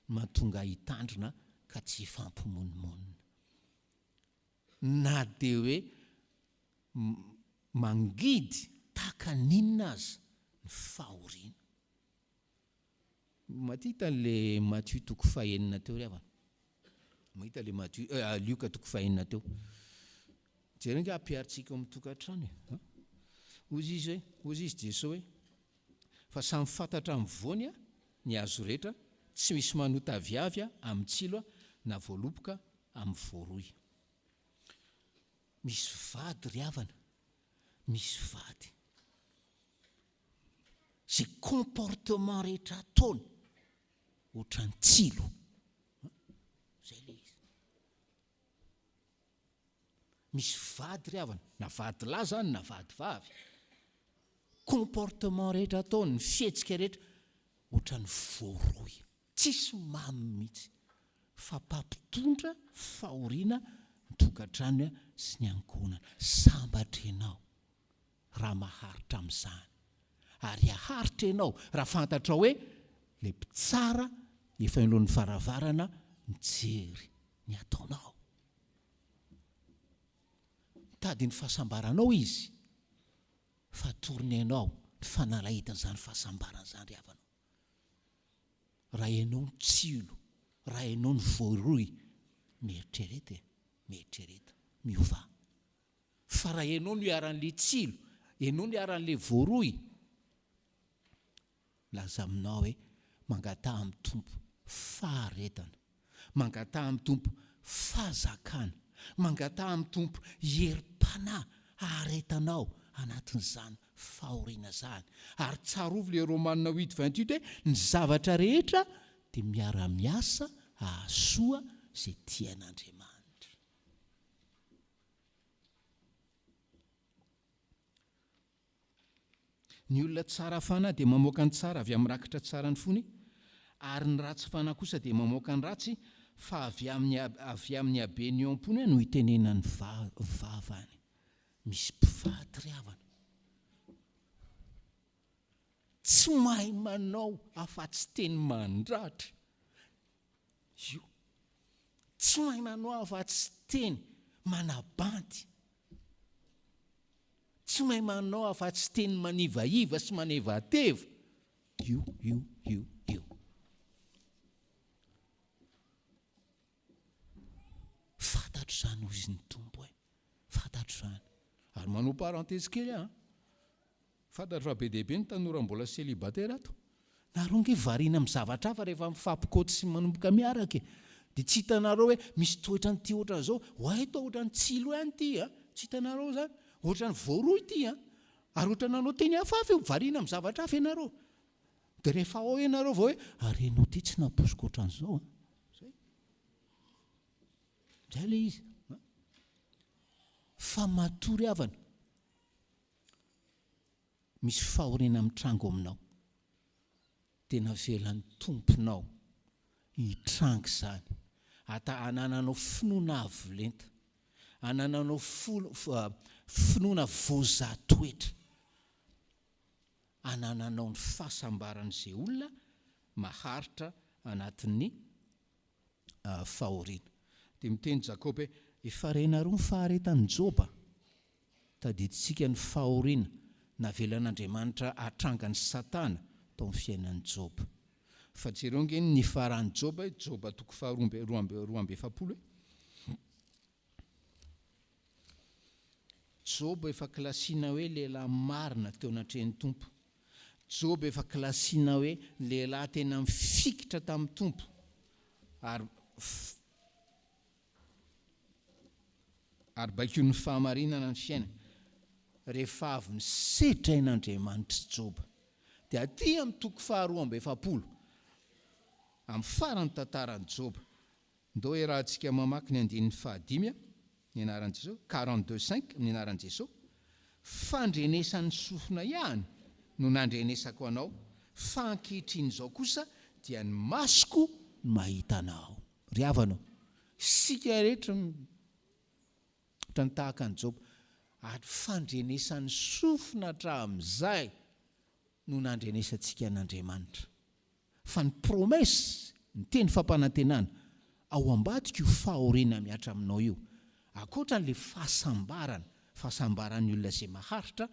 mahatonga hitandrina ka tsy hifampimonomonina. Na dia hoe mangidy tahaka ninona aza ny fahoriana. Mahita le Matthieu 5 teo ry havana. Mahita le Luka 5 teo. Jereo nga ampiaritsika amin'ny tokantrano. Ozy izy Jesosy hoe fa samy fantatra amin'ny voany ny azo rehetra, tsy misy manota viavy amin'ny tsilo na voaloboka amin'ny voaroy. Misy vady ry havana, misy vady. Zay comportement rehetra ataony ohatran'ny tsilo. Zay le izy. Misy vady ry havana, na vady lahy zany na vady vavy. Comportement rehetra ataony, ny fihetsika rehetra ohatran'ny voaroy. Tsisy mamy mihitsy fa pampitondra fahoriana ny tokantrano sy ny ankohonana. Sambatra ianao raha maharitra amin'izany. Ary aharitra ianao raha fantatra hoe le mpitsara efa eo anoloan'ny varavarana mijery ny ataonao. Tady ny fahasambaranao izy, fa torinainao ny fanalahita zany fahasambarana zany ry havanao. Raha ianao ny tsilo, raha ianao ny voaroy, mieritrereta, miova. Fa raha ianao no iaran'le tsilo, ianao no iaran'le voaroy, laza aminao hoe mangataha amin'ny tompo faharetana, mangata amin'ny tompo fahazakana, mangata amin'ny tompo herim-panahy aretanao anatin'izany fahoriana zany. Ary tsarovy le Romanina 8:28 hoe ny zavatra rehetra dia miara-miasa ahasoa izay tian'Andriamanitra. Ny olona tsara fanahy dia mamoaka ny tsara avy amin'ny rakitra tsara ny fony, ary ny ratsy fanahy kosa dia mamoaka ny ratsy fa avy amin'ny habeny eo am-pony no hitenenany vavany. Misy mpifahatiriavana. Tsy mahay manao afa-tsy teny mandratra. Io. Tsy mahay manao afa-tsy teny manabanty. Tsy mahay manao afa-tsy teny manivaiva sy manevateva. Io. Fantatro zany ho izy ny tompo e. Fantatro zany. Ary manao parentèse kely aho. Fantatro fa be dehibe ny tanora mbola célibataire ato. Naronge variana amin'ny zavatra hafa rehefa mifampikoty sy manomboka miaraka. Dia tsy hitanareo hoe misy toetra ny ty ohatran' izao. Hoaito ohatran' ny tsilo ihany ty. Tsy hitanareo zany. Ohatran' ny voaroy ty. Ary ohatran' nanao teny hafahafa io variana amin'ny zavatra hafa ianareo. Dia rehefa ao ianareo vao hoe ary ianao ty tsy namposiko ohatran'izao. Zay le izy. Fa matory avana. Misy fahoriana mitrango aminao. Tena velan'ny tomponao hitrango izany. Anananao finoana avolenta. Anananao finoana voazatoetra. Anananao ny fahasambaran'izay olona maharitra anatin'ny fahoriana. Dia miteny Jakoba efa renareo ny faharetan'ny Joba. Tadiditsika ny fahoriana navelan'Andriamanitra hatrangany Satana tao amin'ny fiainan'ny Joba. Fa jereo ngeny ny faran'ny Joba, Joba toko faharoa amby efapolo. Joba efa klasiana hoe lehilahy marina teo anatrehan'ny tompo. Joba efa klasiana hoe lehilahy tena mifikitra tamin'ny tompo. Ary baikony fahamarinana ny fiainana. Rehefa avy nisetrain'Andriamanitra Joba. Dia aty amin'ny toko faharoa amby efapolo. Amin'ny farany tantaran'ny Joba. Ndao rahantsika mamaky ny andinin'ny fahadimy, ny anaran'i Jesosy, 42:5 ny anaran'i Jesosy. Fandrenesan'ny sofina ihany no nandrenesako anao. Fa ankehitriny izao kosa dia ny masoko no mahita anao. Ry havanao. Sika rehetra tahaka ny Joba. Ary fandrenesan'ny sofina hatramin'izay no nandrenesantsika an'Andriamanitra. Fa ny promesy, ny teny fampanantenana, ao ambadika io fahoriana miatra aminao io. Akoatra n'le fahasambaran'ny olona izay maharitra,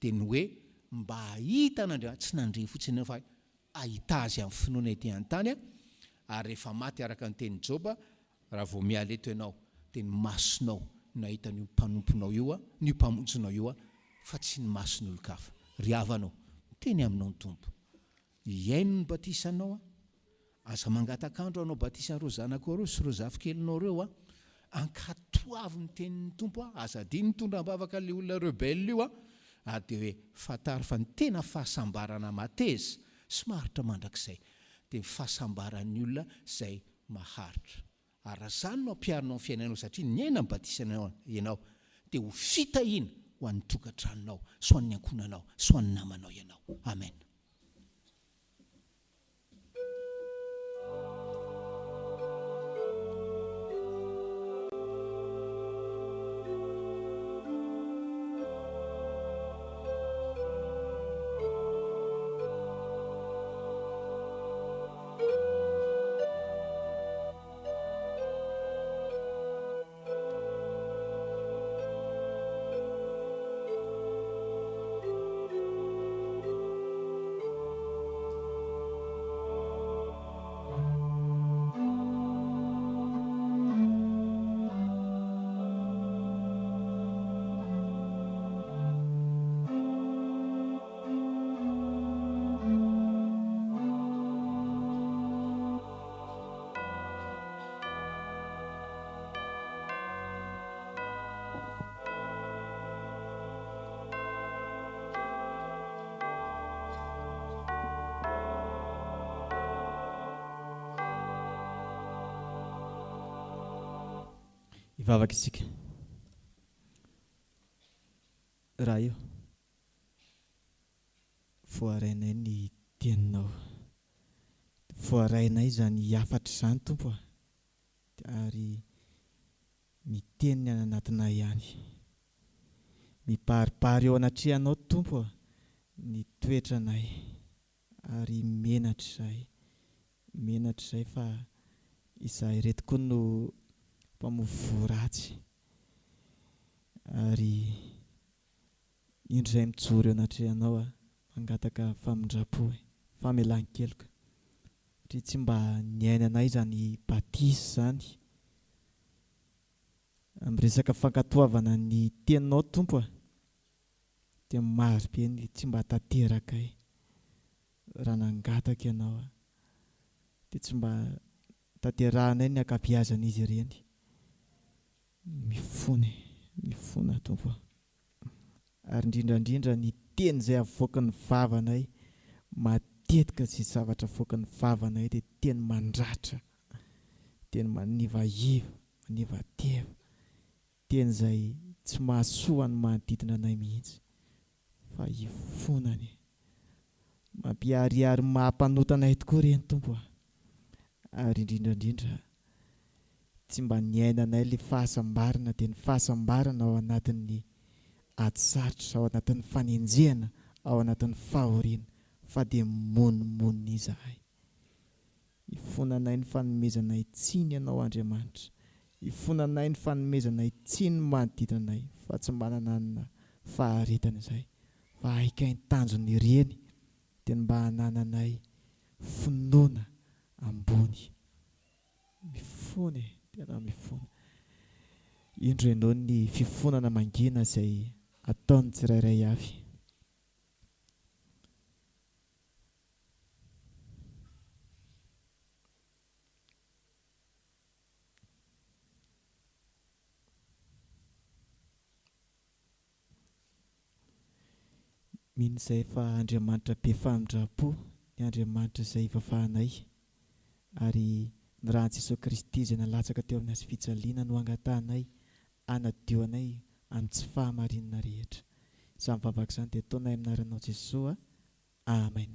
dia ny hoe mba ahita n'Andriamanitra, tsy nandre fotsiny fa ahita azy amin'ny finoana ety an-tany. Ary rehefa maty araka ny teny Joba, raha vao miala eto ianao, dia ny masonao nahita ny mpanomponao io, ny mpamonjinao io, fa tsy ny mason'olon-kafa. Ry havanao, teny aminao ny tompo. Iaino ny batisanao, aza mangatakandro anao batisan'ireo zanako ireo sy ireo zafikelyinao ireo, ankatoavy ny tenin'ny tompo, aza diny mitondra ambavaka le olona rebelle io, dia hoe fatary fa ny tena fahasambarana mateza sy maharitra mandrakizay dia fahasambaran'ny olona izay maharitra. Ary raha zany no ampiarinao amin'ny fiainanao satria ny aina mibatisanao ianao, dia ho fitahiana ho an'ny tokantranonao, sy ho an'ny ankonanao, sy ho an'ny namanao ianao. Amen. Mivavaka isika. Raha io voarainay ny teninao, voarainay izany hafatra izany Tompo, ary miteny ny anatinay ihany. Miparipary eo anatrehanao Tompo ny toetranay, ary menatra izay fa izahay reto koa no mpamovo ratsy, ary indray mijoro eo anatrehanao mangataka famindrapo, famelan-keloka, satria tsy mba niainanay izany batisy izany. Amin'ny resaka fankatoavana ny teninao Tompo, dia maro be ny tsy mba tanterakay raha nangataka ianao, dia tsy mba tanterahanay ny ankabeazan'izy ireny. Mifona Tompo, ary indrindrandrindra ny teny izay avoaka ny vavanay, matetika tsy zavatra avoaka ny vavanay dia teny mandratra, teny manivaiva, manivateva, teny izay tsy mahasoa ny manodidina anay mihitsy, fa ifonany mampiharihary mampanota anay tokoa ireny Tompo, ary indrindrandrindra tsy mba niainanay ilay fahasambarana, dia ny fahasambarana ao anatin'ny adi-sarotra, ao anatin'ny fanenjehana, ao anatin'ny fahoriana, fa dia monimony izahay. Ifonanay ny fanomezanay tsiny ianao Andriamanitra, ifonanay ny fanomezanay tsiny manodidina anay, fa tsy mba nananana faharetana izay, fa haikay ny tanjony ireny, dia mba hanananay finoana ambony. Mifony, tena mifona. Indro ianao ny fifonana mangina izay ataon'ny tsirairay avy. Mino izay fa Andriamanitra be famindrapo, ny Andriamanitra izay ivafahanay, ary ny rantsy Jesosy Kristy izay nalatsaka teo amin'ny hazofijaliana no angatahanay, anadio anay amin'ny tsy fahamarinana rehetra. Izany mivavaka izany dia ataonay amin'ny anaranao Jesosy. Amen.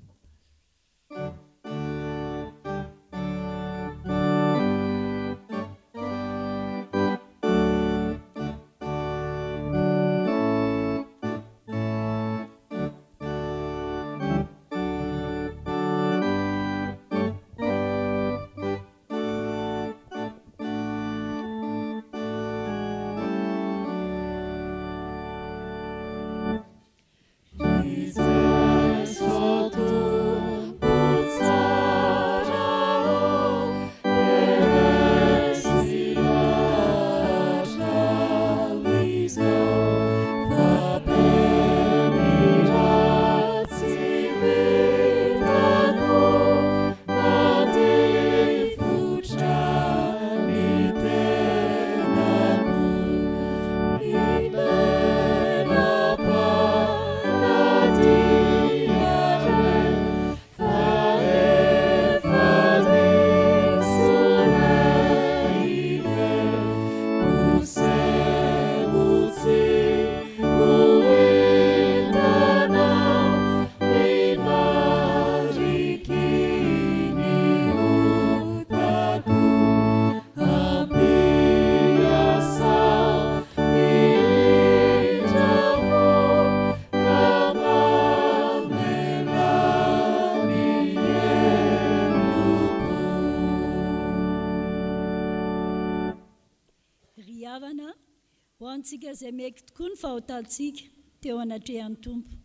Tsika izay maiky tokoa ny fahotantsika teo anatrehan'ny Tompo,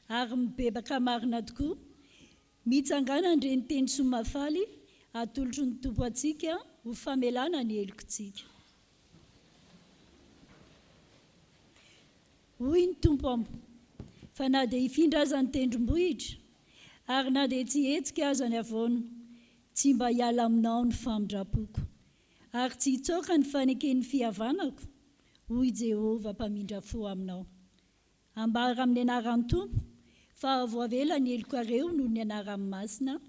ary mibebaka marina tokoa, mitsangana ireny teny somafaly, atolotry ny Tompo antsika ho famelana ny helokontsika. Hoy ny Tompo fa na dia hifindra aza ny tendrombohitra, ary na dia tsy hetsika aza ny havoana, tsy mba hiala aminao ny famindrapoko, ary tsy hitsoaka ny faneken'ny fihavanako, hoy Jehovah mpamindra fo aminao. Ambara amin'ny anaran'ny Tompo, fa voavela ny helokareo noho ny anaran'ny Masina.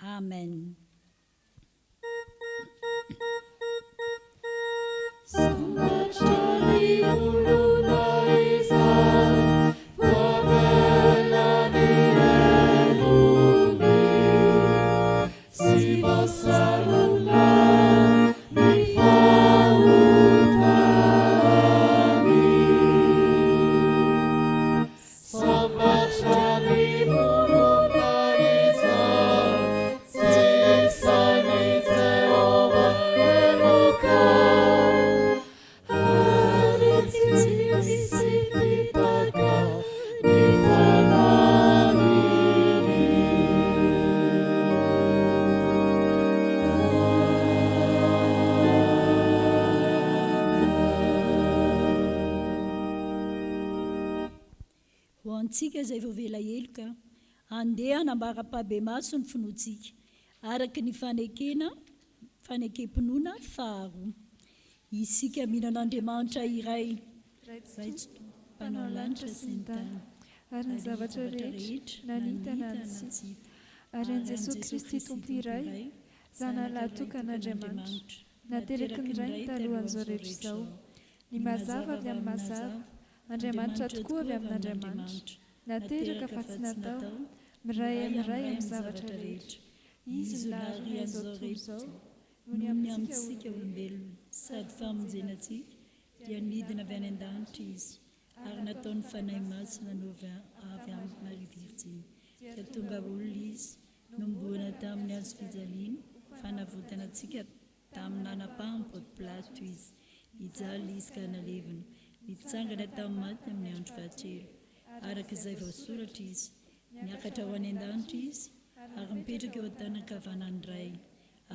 Amen. Tsika izay vao vela heloka andeha hanambara-pahabe maso ny finoantsika araka ny fanekem-pinoana faharoa. Isika minan'Andriamanitra iray mpanao lanitra sy ny tany ary ny zavatra rehetra nanitana antsika, ary an' Jesosy Kristy tompo iray zanalahy tokan'Andriamanitra nateraka ny rainy talohan'izao rehetra izao, ny mazava avy amin'ny mazava, Andriamanitra tokoa avy amin'Andriamanitra, nateraka fa tsy natao, miray amin'ny zavatra rehetra. Izy nilahary an'izao tontolo izao no ny amintsika olombelona, sady famonjenantsika dia nidina avy any an-danitra izy, ary nataony fanahy masina no avy amin'ny Maria Virjiny. Dia tonga olona izy, nomboana tamin'ny hazo fijaliana, fanavotana antsika tamin'ny nanam-paham-pôty Pilato izy, hijaly izy ka nalevina, nitsangana tamin'ny maty amin'ny andro fahatelo. Araka izay voasoratra izy, niakatra ho any an-danitra izy, ary mipetraka eo an-tanankavanan'ny ray,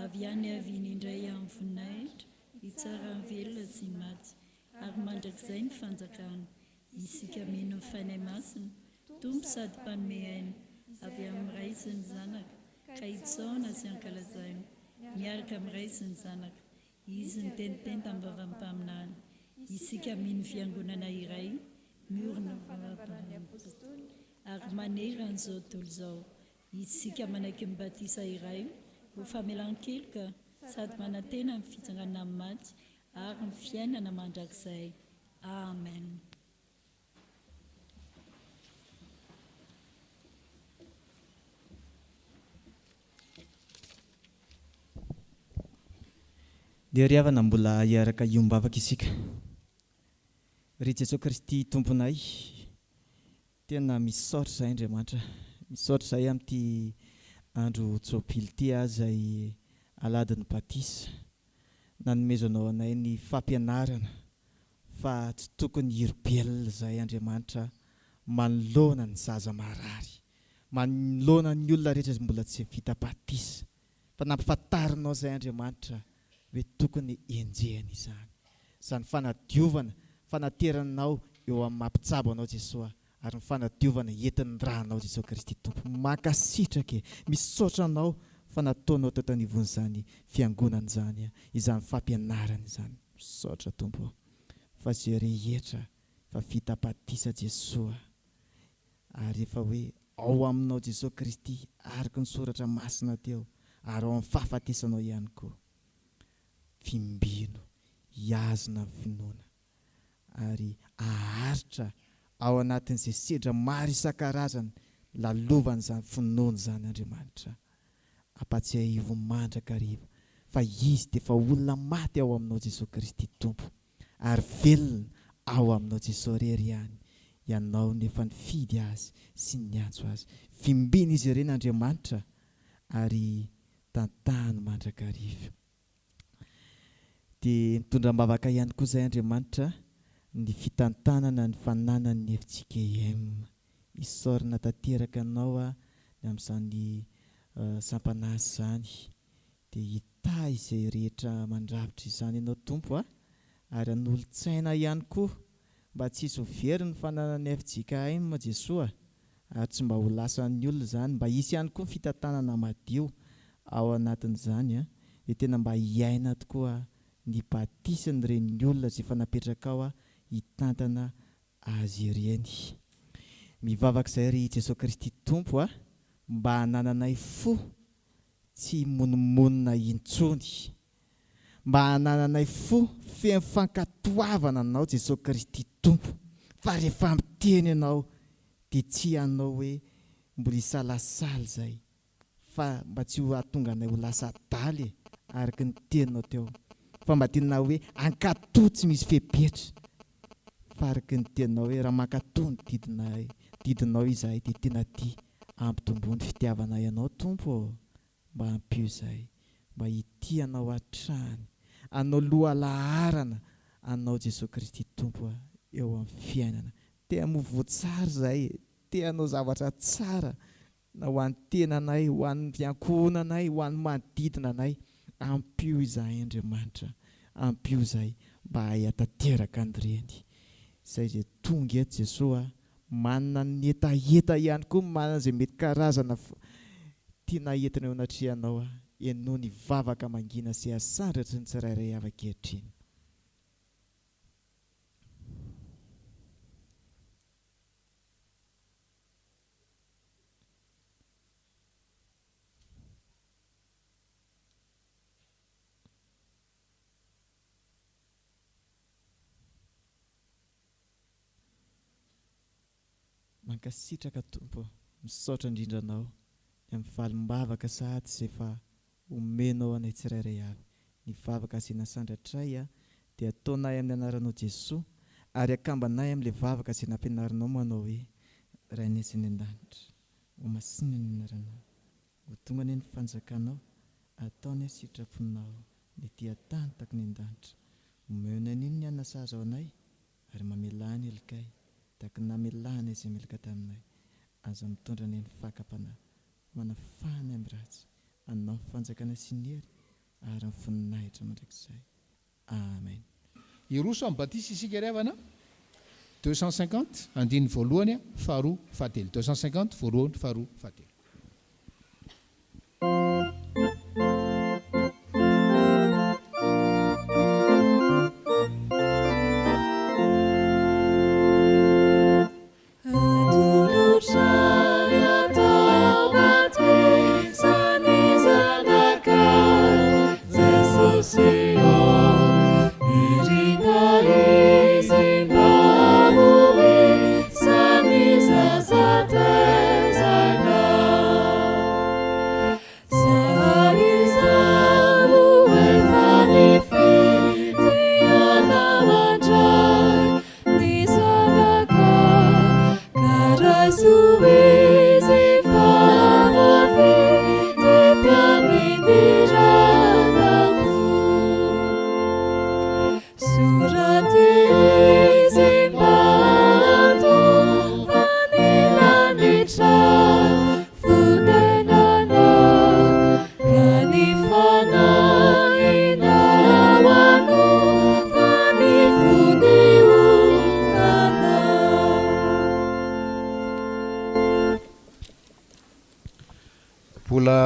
avy any aviany indray amin'ny voninahitra, hitsara ny velona sy maty, ary mandrakizay ny fanjakana. Isika mino ny fanahy masina, tompo sady mpanome aina, avy amin'ny ray sy ny zanaka, ka hitsaona sy ankalazaina, miaraka amin'ny ray sy ny zanaka, izy ny teniteny tamin'ny vavam-paminany. Isika mino fiangonana iray, miorina vavapany apôstôly, ary manera an'izao tontolo izao. Isika manaiky mibatisa iray, ho famelan-keloka, sady manantena ny fitsangana amin'ny maty, ary ny fiainana mandrakizay. Amen. Dia ry havana mbola hiaraka iombavaka isika. Ry Jesosy Kristy tomponay, tena misaotra izay Andriamanitra, misaotra izay amin'ity andro tsopily ity izay alahady ny batisa, nanomezanao anay ny fampianarana fa tsy tokony hirobelela izay Andriamanitra manoloana ny zaza marary, manoloana ny olona rehetra mbola tsy vita batisa, fa nampifantarinao izay Andriamanitra hoe tokony enjehana izany, izany fanadiovana, fanateranao eo amin'ny mampitsabo anao Jesosy, ary ny fanadiovana entin'ny ranao Jesosy Kristy tompo. Mankasitraka misaotra anao fa nataonao tao tanivon'izany fiangonana izany, izany fampianarana izany. Misaotra tompo, fa izay rehetra fa vita batisa Jesosy, ary efa hoe ao aminao Jesosy Kristy araka ny soratra masina teo, ary ao amin'ny fahafatesanao ihany koa. Fimbino, hiazona finoana, ary aharitra ao anatin'izay sedra maro isan-karazany lalovan'izany finoana izany Andriamanitra. Ampatsiahy ivo mandraka hariva fa izy dia efa olona maty ao aminao Jesosy Kristy tompo, ary velona ao aminao Jesosy rery ihany, ianao nefa nifidy azy sy niantso azy. Fimbina izy ireny Andriamanitra, ary tantahany mandraka hariva. Dia mitondra-mbavaka ihany koa izay Andriamanitra ny fitantanana ny fananany Fjkm Isotry tanteraka anao amin'izany sampanazy izany, dia hita izay rehetra mandravitra izany ianao tompo, ary an'olon-tsaina ihany koa mba tsy hisy ho very ny fananany Fjkm Jesosy, ary tsy mba ho lasan'ny olona izany, mba hisy ihany koa fitantanana madio ao anatin'izany, dia tena mba hiaina tokoa ny batisany ireny olona izay efa napetraka ao hitantana azy ireny. Mivavaka izay ry Jesosy Kristy tompo, mba hanananay fo tsy monomonina intsony, mba hanananay fo fifankatoavana anao Jesosy Kristy Tompo. Fa rehefa miteny ianao dia tsy hanao hoe mbola hisalasala zay, fa mba tsy ho ahatonga anay ho lasa daly araka ny teninao teo, fa mba tena hoe ankatoa tsy misy fepetra, fa araka ny teninao hoe raha mankatoa ny didinao izahay dia tena tia ampitombo ny fitiavana ianao Tompo. Mba hampio izahay, mba hitianao hatrany, anao loha laharana anao Jesosy Kristy Tompo eo amin'ny fiainana. Te hamovo tsara izahay, te hanao zavatra tsara na ho an'ny tenanay, ho an'ny fiankohonanay, ho an'ny manodidina anay. Ampio izahay Andriamanitra, ampio izahay mba hahatanteraka an'ireny. Izay izay tonga eto Jesosy, manana ny etaeta ihany koa, manana izay mety karazana tiana entina eo anatrehanao, enoa ny vavaka mangina sy asandratry ny tsirairay avy ankehitriny. Mankasitraka Tompo, misaotra indrindra anao amin'ny valim-bavaka sahady izay efa omenao anay tsirairay avy. Ny vavaka izay nasandratray dia ataonay amin'ny anaranao Jesosy, ary akambanay amin'ilay vavaka izay nampianarinao manao hoe Rainay sy ny an-danitra, ho masina ny anaranao, ho tonga ny fanjakanao, ataonay sitraponao ny dia tany taky ny an-danitra. Omeonay niny ny anana sahaza ao anay, ary mamelany elikay taky namelany izay melaka taminay. Aza mitondra ny fakapana, manafahana amin'ny ratsy, anao fanjakana sy ny hery ary ny voninahitra mandrakizay. Amen. Iroso amin'ny batisa isika ry havana 250 andiny voalohany faharoa fahatelo 250 voalohany faharoa fahatelo.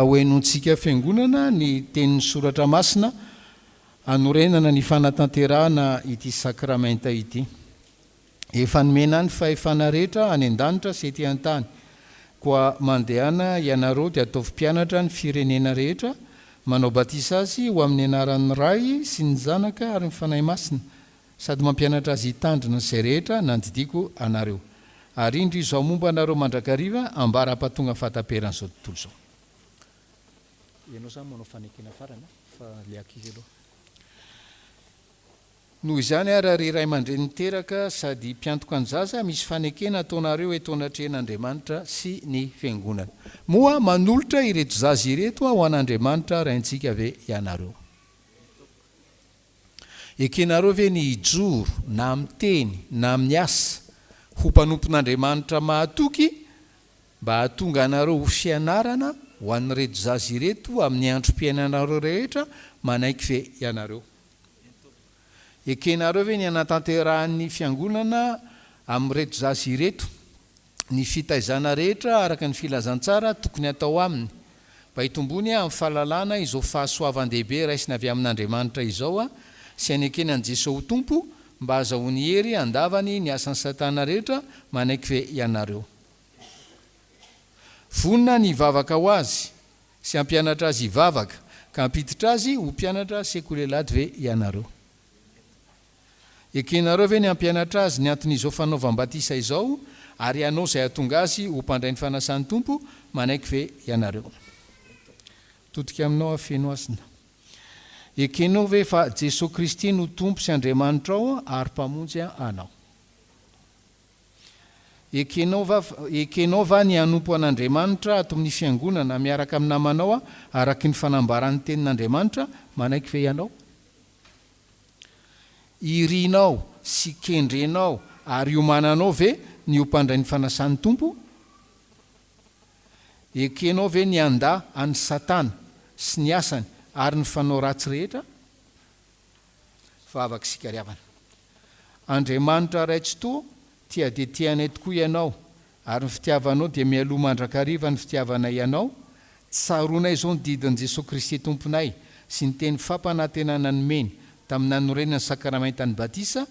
Hoenontsika fiangonana ny tenin'ny soratra masina anorenana ny fanatanterahana ity sakramenta ity. Efa nomena ny fahefana rehetra any an-danitra sy ety an-tany, koa mandehana ianareo dia ataovy mpianatra ny firenena rehetra, manao batisa azy ho amin'ny anaran'ny Ray sy ny Zanaka ary ny Fanahy Masina, sady mampianatra azy hitandrina izay rehetra nandidiko anareo. Ary indro izao momba anareo mandrakariva ambara-pahatonga fahataperan'izao tontolo izao. Ianao zany manao fanekena farany fa le ankizy aloha. Noho izany ary ray aman-dreny teraka sady mpiantoka ny zaza, misy fanekena ataonareo eto anatrehan'Andriamanitra sy ny fiangonana. Moa manolotra ireto zaza ireto ho an'Andriamanitra raintsika ve ianareo. Ekenareo ve ny hijoro na miteny na miasa ho mpanompon'Andriamanitra mahatoky, mba hahatonga anareo ho fianarana ho an'ireto zaza ireto amin'ny androm-piainanareo rehetra manaiky ve ianareo. Ekenareo ve ny anatanterahany fiangonana amin'ireto zaza ireto ny fitaizana rehetra araka ny filazantsara tokony atao aminy, mba hitombony amin'ny fahalalana izao fahasoavan-dehibe raisina avy amin'Andriamanitra izao sy anekenan'i Jesosy ho tompo, mba azahoany hery andavany ny asan'ny satana rehetra manaiky ve ianareo. Vonina ny vavaka ho azy sy ampianatra azy hivavaka, ka ampiditra azy ho mpianatra sekolelady ve ianareo. Ekenareo ve ny ampianatra azy ny anton'izao fanaovam-batisa izao, ary ianao izay atonga azy ho mpandray ny fanasan'ny tompo, manaiky ve ianareo. Totika aminao afeno asina. Ekenao ve fa Jesosy Kristy no tompo sy Andriamanitra ao ary mpamonjy anao. Ekenao va ny hanompo an'Andriamanitra ato amin'ny fiangonana miaraka amin'ny namanao araky ny fanambaran'ny tenin'Andriamanitra, manaiky ve ianao. Irinao sy kendrenao ary iomananao ve ny ho mpandray ny fanasan'ny tompo. Ekenao ve ny anda any Satana sy ny asany ary ny fanao ratsy rehetra. Fa afaka sika riavana. Andriamanitra raitsy toa tia dia tianay tokoa ianao, ary ny fitiavanao dia mialoha mandrakariva ny fitiavana ianao. Tsaroanay izao ny didin'i Jesosy Kristy tomponay sy ny teny fampanantenana ny meny tamin'ny nanorenany sakaramentany batisa,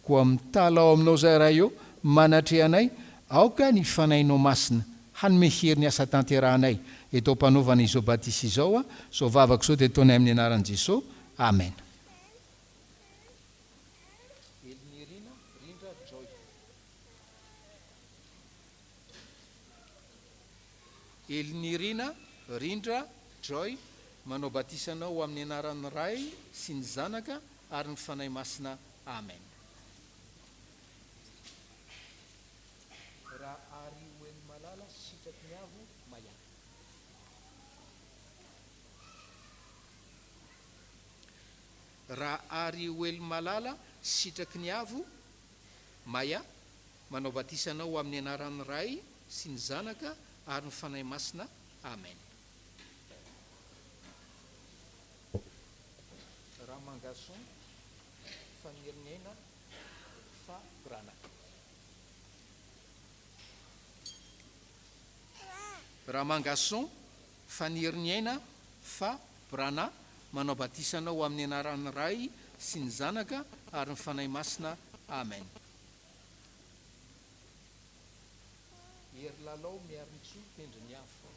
koa mitala ao aminao zay raha eo manatrehanay aoka ny fanainao masina hanome hery ny asa tanterahanay eto mpanaovana izao batisa izao zao vavaka izao dia ataonay amin'ny anaran'i Jesosy. Amen. Elinirina Rindra Joy manao batisanao amin'ny anaran'ny Ray sy ny Zanaka ary ny fanahy masina. Amen. Raha ary hoeny malala sitraky ny avo maya. Raha ary hoely malala sitraky ny avo maya manao batisanao amin'ny anaran'ny Ray sy ny Zanaka ary ny fanahy masina. Amen. Ramangason fanirinaina fa brana. Ramangason fanirinaina fa brana manao batisanao amin'ny anaran'ny Ray sy ny Zanaka ary ny fanahy masina. Amen. Ery lalao miaritso tendry ny afo.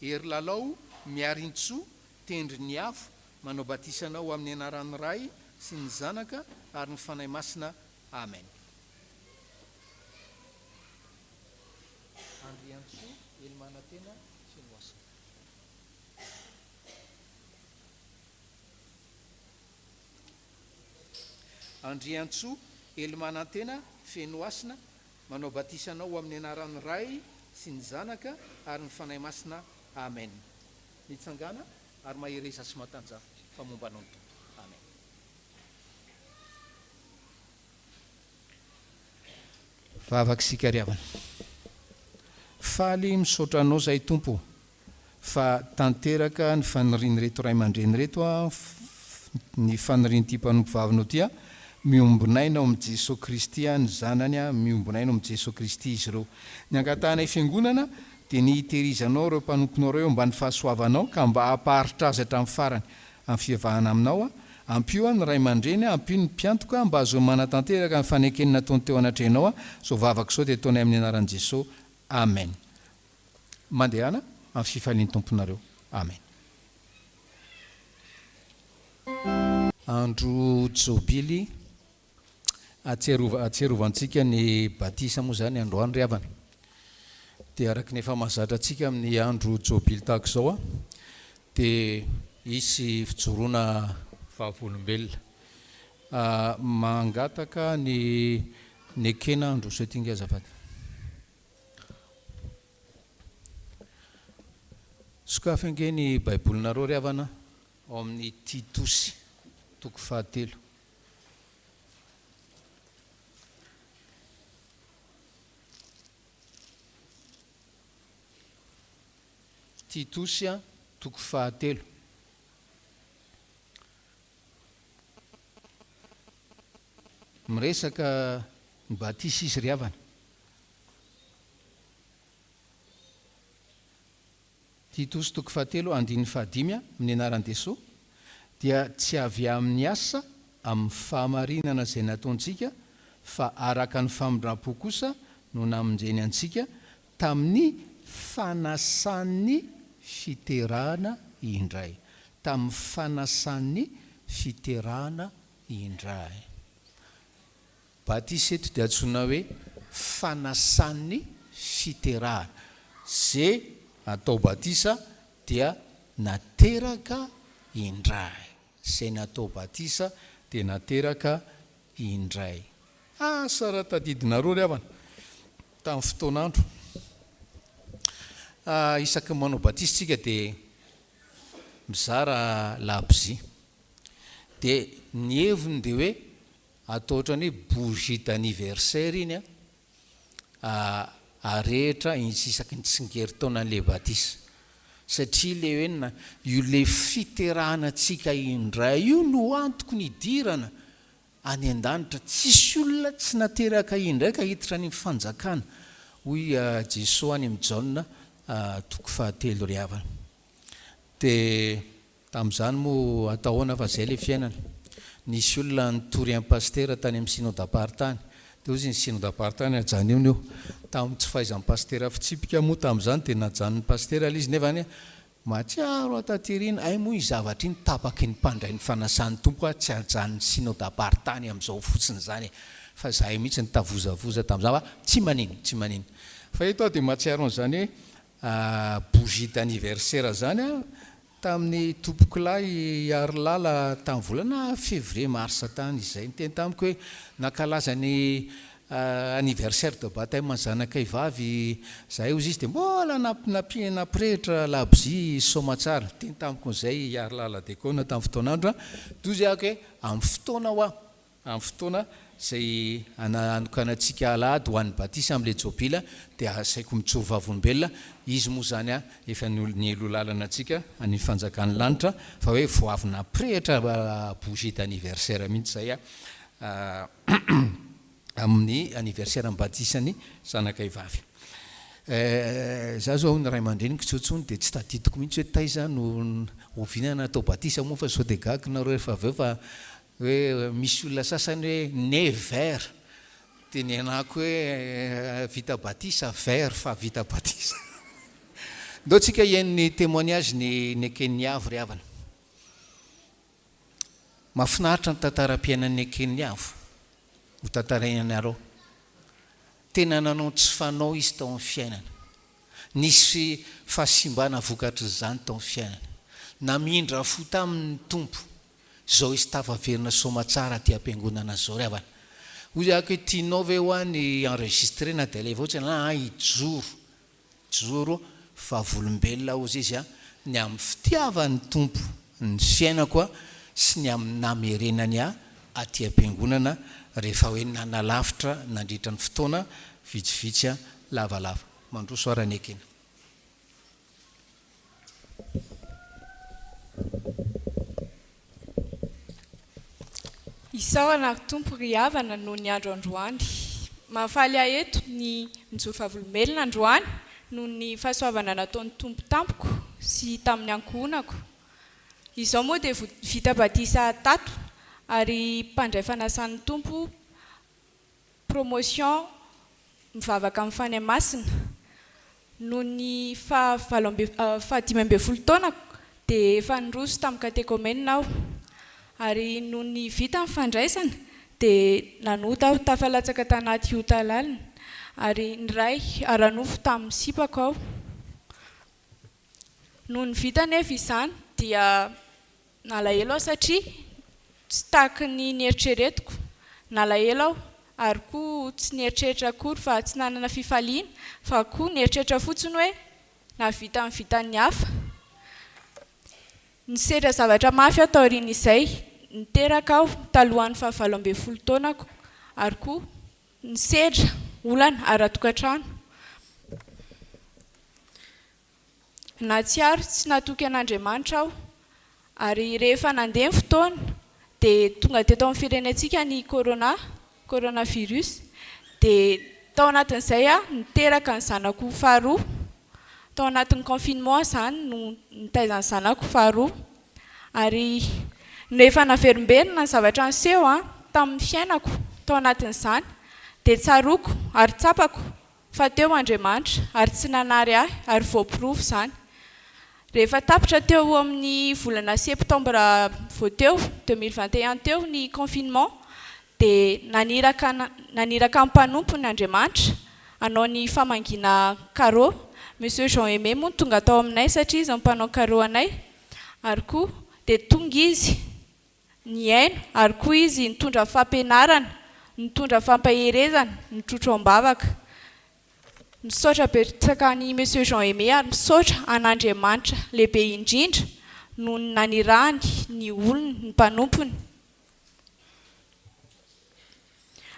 Ery lalao miarintso tendry ny afo manao batisanao amin'ny anaran'ny Ray sy ny Zanaka ary ny fanahy masina. Amen. Andriantso ely manantena fenoasina. Andriantso ely manantena fenoasina manao batisanao amin'ny anaran'ny Ray sy ny Zanaka ary ny fanahy masina. Amen. Mitsangana ary mahereza sy matanja fa momba anao ny tompo. Amen. Fa afaka sika riavana. Faly misaotra anao zay tompo fa tanteraka ny faniriany reto ray aman-dreny reto ny faniriany ty mpanompo vavinao ty miombonainao amin'ny Jesosy Kristy ny zanany miombonainao amin'ny Jesosy Kristy izy ireo. Ny angatanay fiangonana dia ny hiterizanao ireo mpanomponao ireo mba ny fahasoavanao ka mba hampaharitra azy hatramin'ny farany amin'ny fivavahana aminao. Ampio ny ray aman-dreny, ampio ny mpiantoka mba azo manatanteraka ny fanekenina nataony teo anatrenao. Zao vavaka izao dia ataonay amin'ny anaran'i Jesosy. Amen. Mandehana amin'ny fifalian'ny tomponareo. Amen. Andro jobily atsiarovantsika ny batisa moa zany androany ry havana. Dia araky nefa mahazatra antsika amin'ny andro jobily tahaka izao dia isy fijoroana vavolombelona mangataka ny ekena andro setinga azafady. Sokafa ange ny baibolinareo ry havana ao amin'ny Titosy toko 3. Titosy toko 3. Miresaka ny batisa izy ry havana. Titosy toko 3 andiny 5 amin'ny anaran'i Jesosy dia tsy avy amin'ny asa amin'ny fahamarinana izay nataontsika fa araka ny famindram-po kosa no namonjeny antsika tamin'ny fanasan'ny fiterahana indray. Tamin'ny fanasan'ny fiterahana indray. Batisa eto dia antsoina hoe fanasan'ny fiterahana. Zay atao batisa dia nateraka indray. Zay natao batisa dia nateraka indray. Sara tadidinareo ry havana tamin'ny fotoanandro. Isaky manao batisa tsika dia mizara labozia. Dia ny heviny dia hoe atao ohatrany hoe bougie d'anniversaire iny arehitra isaky ny tsingerin-taona an'ilay batisa. Satria le hoe io le fiterahanantsika indray io no antoko ny idirana any an-danitra. Tsisy olona tsy nateraka indray ka hiditra ny fanjakana. Hoy Jesosy any amin'ny Jaona 3 ry havana. Dia tamin'izany moa atahoana fa zay le fiainana. Nisy olona nitory amin'ny pastera tany amin'ny synodam-paharitany. Dia ozy ny synodam-paharitany ajanony io. Tamin'ny tsy fahaizan'ny pastera fitsipika moa tamin'izany dia najanon'ny pastera ilay izy nefa matsiaro ataterina. Ay moa i zavatra iny tapaky ny mpandray ny fanasan'ny tompo tsy ajanon'ny synodam-paharitany amin'izao fotsiny zany. Fa zahay mihitsy ny tavozavoza tamin'izany tsy manino. Fa eto dia matsiaro an'izany bougie d'anniversaire zany tamin'ny tompokilahy Arilala tamin'ny volana février marsa tany. Izay ny teny tamiko hoe nankalaza ny anniversaire de baptême zanakay vavy zay ozy izy dia mbola naprehitra labozia somatsara. Teny tamiko izay Arilala dekona tamin'ny fotoanandro. Dozy ako hoe amin'ny fotoana amin'ny fotoana zay anokanantsika Alahady ho an'ny batisa amin'ilay jobila dia asaiko mijoro vavolombelona. Izy moa zany efa ny elolalana antsika any fanjakan'ny lanitra fa hoe vao avy naprehitra bougie d'anniversaire mihitsy zay amin'ny anniversaire ny batisany zanakay vavy. Za zao ny ray aman-dreniko tsotsony dia tsy tadidiko mihitsy hoe taiza no ovinana atao batisa moa fa sao dia gaky nareo rehefa avy eo fa hoe misy olona sasany hoe né vert dia ny anako hoe vita batisa vert fa vita batisa. Ndao tsika hiain'ny témoignage ny Keniavo ry havana. Mahafinaritra ny tantaram-piainan'ny Keniavo ho tantarainareo. Tena nanao tsy fanao izy tao amin'ny fiainana. Nisy fahasimbana vokatry izany tao amin'ny fiainana. Namindra fo tamin'ny tompo. Zao izy tafaverina somatsara ty am-piangonana zao ry havana. Hoy ako hoe tianao ve ho any enregistrena dia ilay vaotsy ijoro vavolombelona ozy izy ny amin'ny fitiavan'ny tompo ny fiainako sy ny amin'ny namerenany aty am-piangonana rehefa hoe nanalavitra nandritra ny fotoana vitsivitsy lavalava. Mandroso arany ekena. Isao anaky tompo ry havana no ny andro androany. Mahafaly ahy eto ny mijoro vavolombelona androany no ny fahasoavana nataon'ny tompo tampoko sy tamin'ny ankohonako. Izao moa dia vita batisa tato ary mpandray fanasan'ny tompo promotion mivavaka amin'ny Fany Masina. No ny 15 taonako dia efa niroso tamin'ny katekômena aho. Ary no ny vita amin'ny fandraisana dia nanota aho tafalatsaka tanaty hotalalina ary ny ray aranofo tamin'ny sipako aho. No ny vita nefa izany dia nalahelo aho satria tsy tahaky ny nieritreretiko. Nalahelo aho ary koa tsy nieritreritra akory fa tsy nanana fifaliana fa koa nieritreritra fotsiny hoe navita amin'ny vitan'ny hafa. Nisedra zavatra mafy aho tao aorian'izay. Niteraka aho talohan'ny 17 taonako ary koa nisedra olana ara-tokantrano. Natsiaro tsy natoky an'Andriamanitra aho ary rehefa nandeha ny fotoana dia tonga teto amin'ny firenentsika ny coronavirus dia tao anatin'izay niteraka ny zanako faharoa. Tao anatin'ny confinement zany no nitaizany zanako faharoa ary rehefa naverimberina ny zavatra niseho tamin'ny fiainako tao anatin'izany dia tsaroko ary tsapako fa teo Andriamanitra ary tsy nanary ahy ary voaporofo izany. Rehefa tapitra teo amin'ny volana septambra vao teo 2021 teo ny confinement dia naniraka ny mpanompony Andriamanitra hanao ny famangina carreau. Monsieur Jean-Aimé moa tonga tao aminay satria izy mpanao carreau anay, ary koa dia tonga izy niaino, ary koa izy nitondra fampianarana, nitondra fampaherezana, nitrotro am-bavaka. Misaotra betsaka ny Monsieur Jean-Aimé ary misaotra an'Andriamanitra lehibe indrindra no nanirahany ny olony ny mpanompony.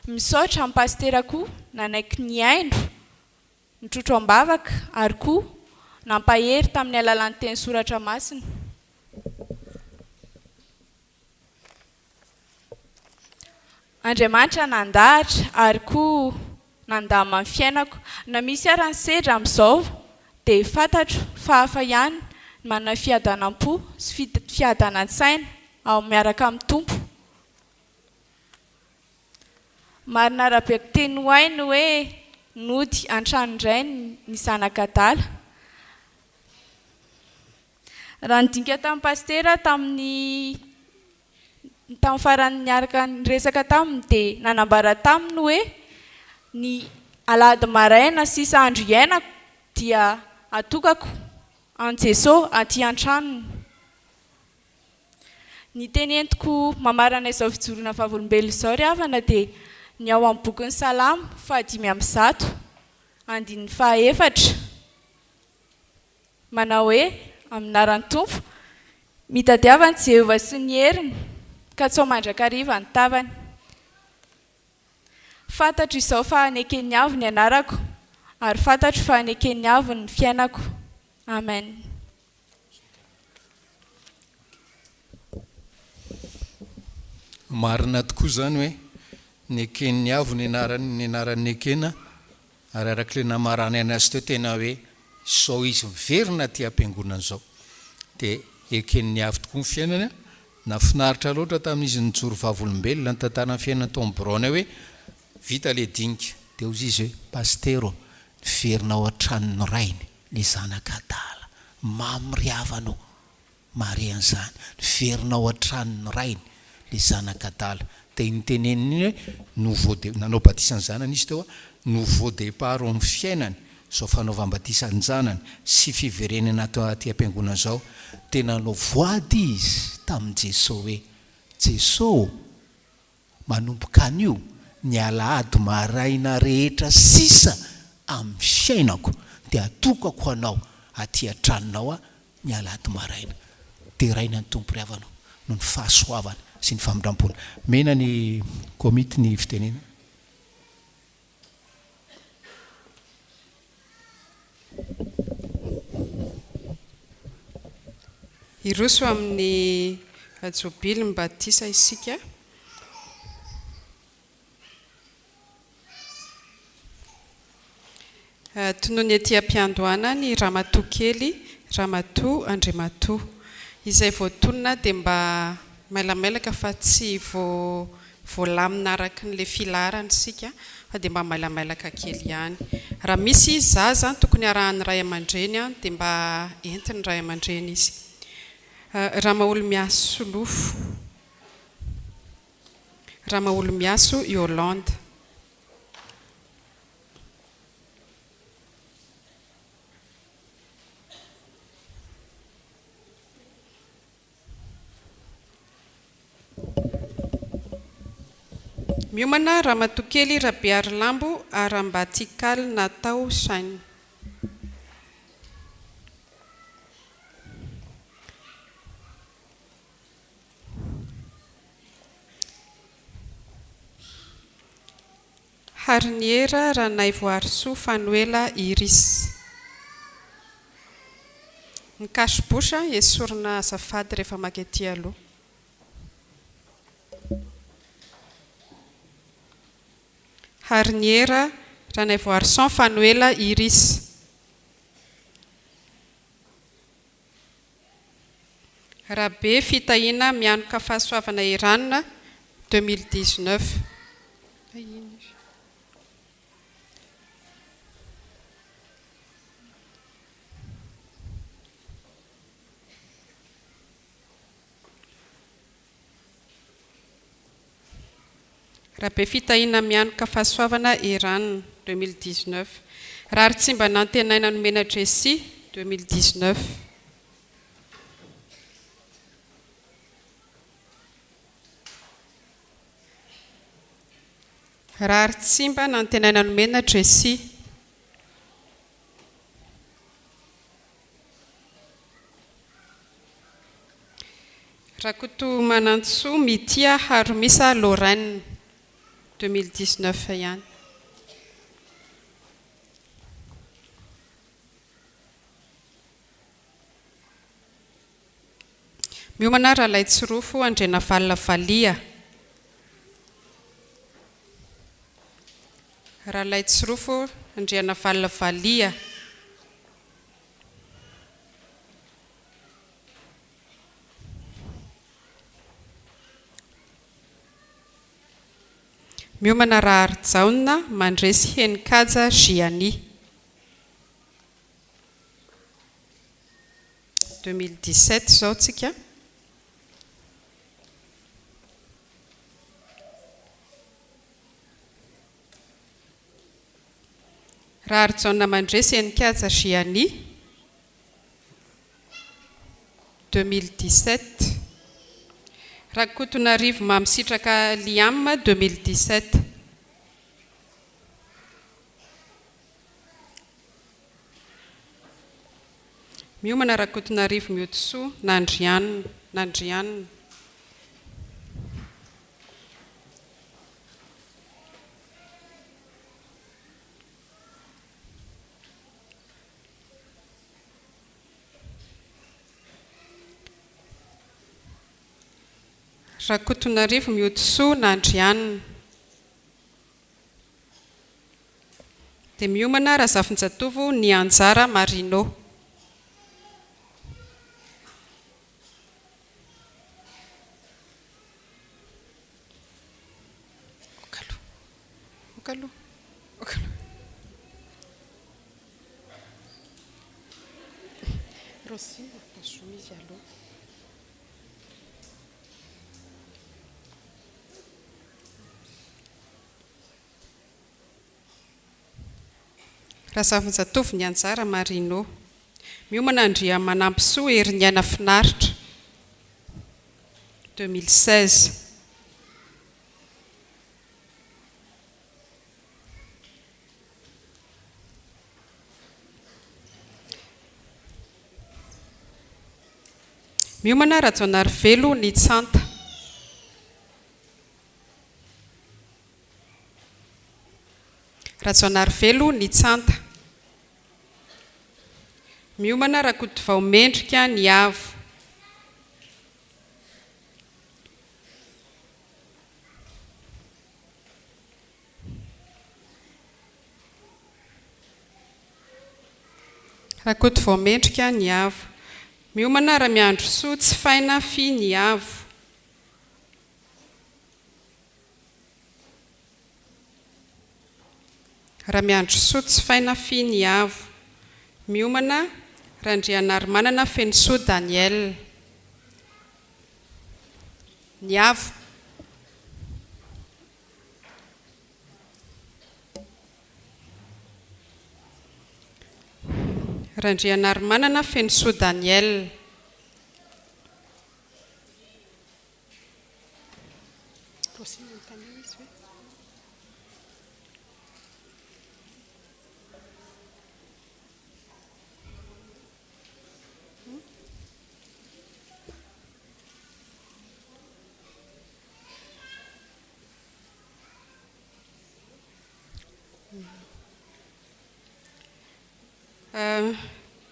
Misaotra amin'ny pastera koa nanaiky niaino, nitrotro am-bavaka ary koa nampahery tamin'ny alalan'ny teny soratra masina. Andriamanitra nandahatra ary koa nandama amin'ny fiainako. Na misy ary ny sedra amin'izao dia fantatro fa hafa ihany manana fiadanam-po sy fiadanan-tsaina ao miaraka amin'ny Tompo. Marina rabeko teny hoainy hoe nody an-trano indray ny zanak'adala. Raha nidinika tamin'ny pastera tamin'ny farany niaraka niresaka taminy dia nanambara taminy hoe ny alahady maraina sisa andro iainako dia atokako an Jesosy aty an-tranony. Ny teny entiko mamarana izao fijoroana vavolombelona izao ry havana dia ny ao amin'ny bokin'ny Salamo 5:1 manao hoe aminaran'ny Tompo, mitadiavany Jehovah sy ny heriny ka tsy ao mandrakariva ny tavany. Fantatro izao fa anekeny avy ny anarako ary fantatro fa anekeny avy ny fiainako. Amen. Marina tokoa zany hoe nekeny avy ny anaran'ny ekena ary arak'ilay namarany anazy teo tena hoe sao izy miverina ty ampiangonana zao dia ekeny avy tokoa ny fiainana. Nafinaritra loatra tamin'izy nijoro vavolombelona ny tantara ny fiainana tao Brona hoe vita le dinika dia ozy izy hoe pastero niverina ao an-tranony rainy le zanak'adala mamy riavanao mare an'izany niverina ao an-tranony rainy le zanak'adala. Dia niteneniny hoe nouveau nanao batisany zanany izy teo nouveau départ amin'ny fiainany zao fanaovam-batisany zanany sy fiverenana atao aty ampiangonana zao. Tena nanao voady izy tamin'i Jesosy hoe Jesosy manomboka anio ny alahady maraina rehetra sisa amin'ny fiainako dia atokako anao aty an-tranonao ny alahady maraina. Dia raina ny Tompo ry havanao no ny fahasoavana sy ny famindram-poana. Mena ny komity ny fitenena. Iroso amin'ny jobily mbatisa isika. Tonoany aty am-piandohana ny ramatoa kely ramatoa Andriamatoa izay voatonona dia mba mailamelaka fa tsy voalamina araka n'ilay filarany sika fa dia mba mailamelaka kely ihany. Raha misy zaza tokony arahan'ny ray aman-dreny dia mba entiny ray aman-dreny izy. Ramaolo-miaso Solofo, Ramaolo-miaso Yolande. Miomana Ramatokely Rabeary Lambo Arambatikaly Natao Sainy. Harniera Ranaivoarso Fanuela Iris. Nikasibosha esorina azafady rehefa makety aloha. Harniera Ranaivoarso Fanuela Iris. Rabe fitahina mianoka fahasoavana Iranina 2019. raha be fitahina mianoka fahasoavana Iran 2019. Rary tsy mba nantenaina nomena Jesy 2019. Rary tsy mba nantenaina nomena Jesy. Rakoto Manantsoa Mitia Haromisa Lorraine 2019 ihany. Miomana Ralay Tsorofo Andrena Valina Valia. Ralay Tsorofo Andrena Valina Valia. Miomana Rahary Jaona Mandresy Henikaja Giany 2017 zao tsika. Rahary Jaona Mandresy Henikaja Giany 2017. Rakotonarivo Mamisitraka Liam 2017. Miomana Rakotonarivo Mihotosoa Nandrianina. Rakotonarivo Mihotosoa Nandrianina. Dia miomana Razafinjatovo Nianjara Marino. Razafinjatovo Nianjara Marino. Miomana Andria Manampisoa Heriniana Finaritra 2016. Miomana Rajaonarivelo Nitsanta. Rajaonarivelo Nitsanta. Miomana Rakotovao Mendrika Niavo. Rakotovao Mendrika Niavo. Miomana Ramiandrosoa Tsifaina Fi Niavo. Ramiandrosoa Tsifaina Fi Niavo. Miomana Randrianarimanana Fenisoa Daniel Niavo. Randrianarimanana Fenisoa Daniel.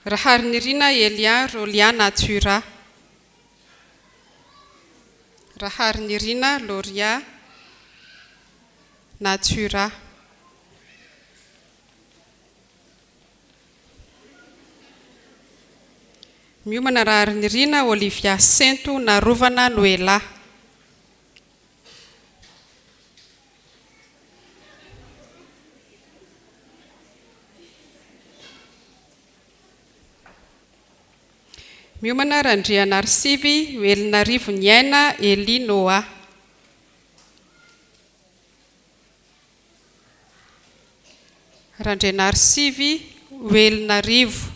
Raharinirina Elia Rolia Natura. Raharinirina Loria Natura. Miomana Raharinirina Olivia Sento Narovana Noela. Miomana Randrianarsivy Elinarivo Niaina Eli Noa. Randrenarsivy Oelinarivo.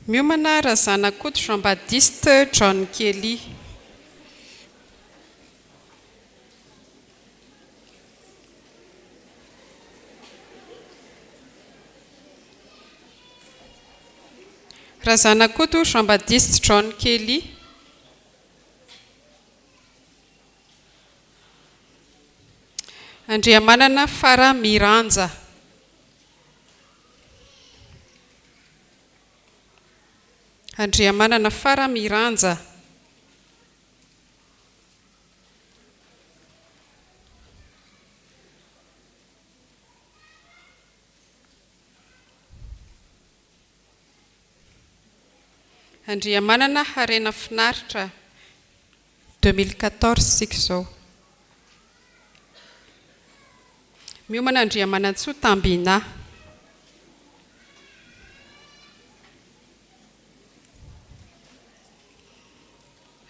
Miomana Razanakoto Jean-Baptiste John Kelly. Razanakoto Jean-Baptiste John Kelly. Andriamanana Fara Miranja. Andriamanana Fara Miranja. Andriamanana Harena Finaritra 2014 sika zao. Miomana Andriamanantsoa Tambina.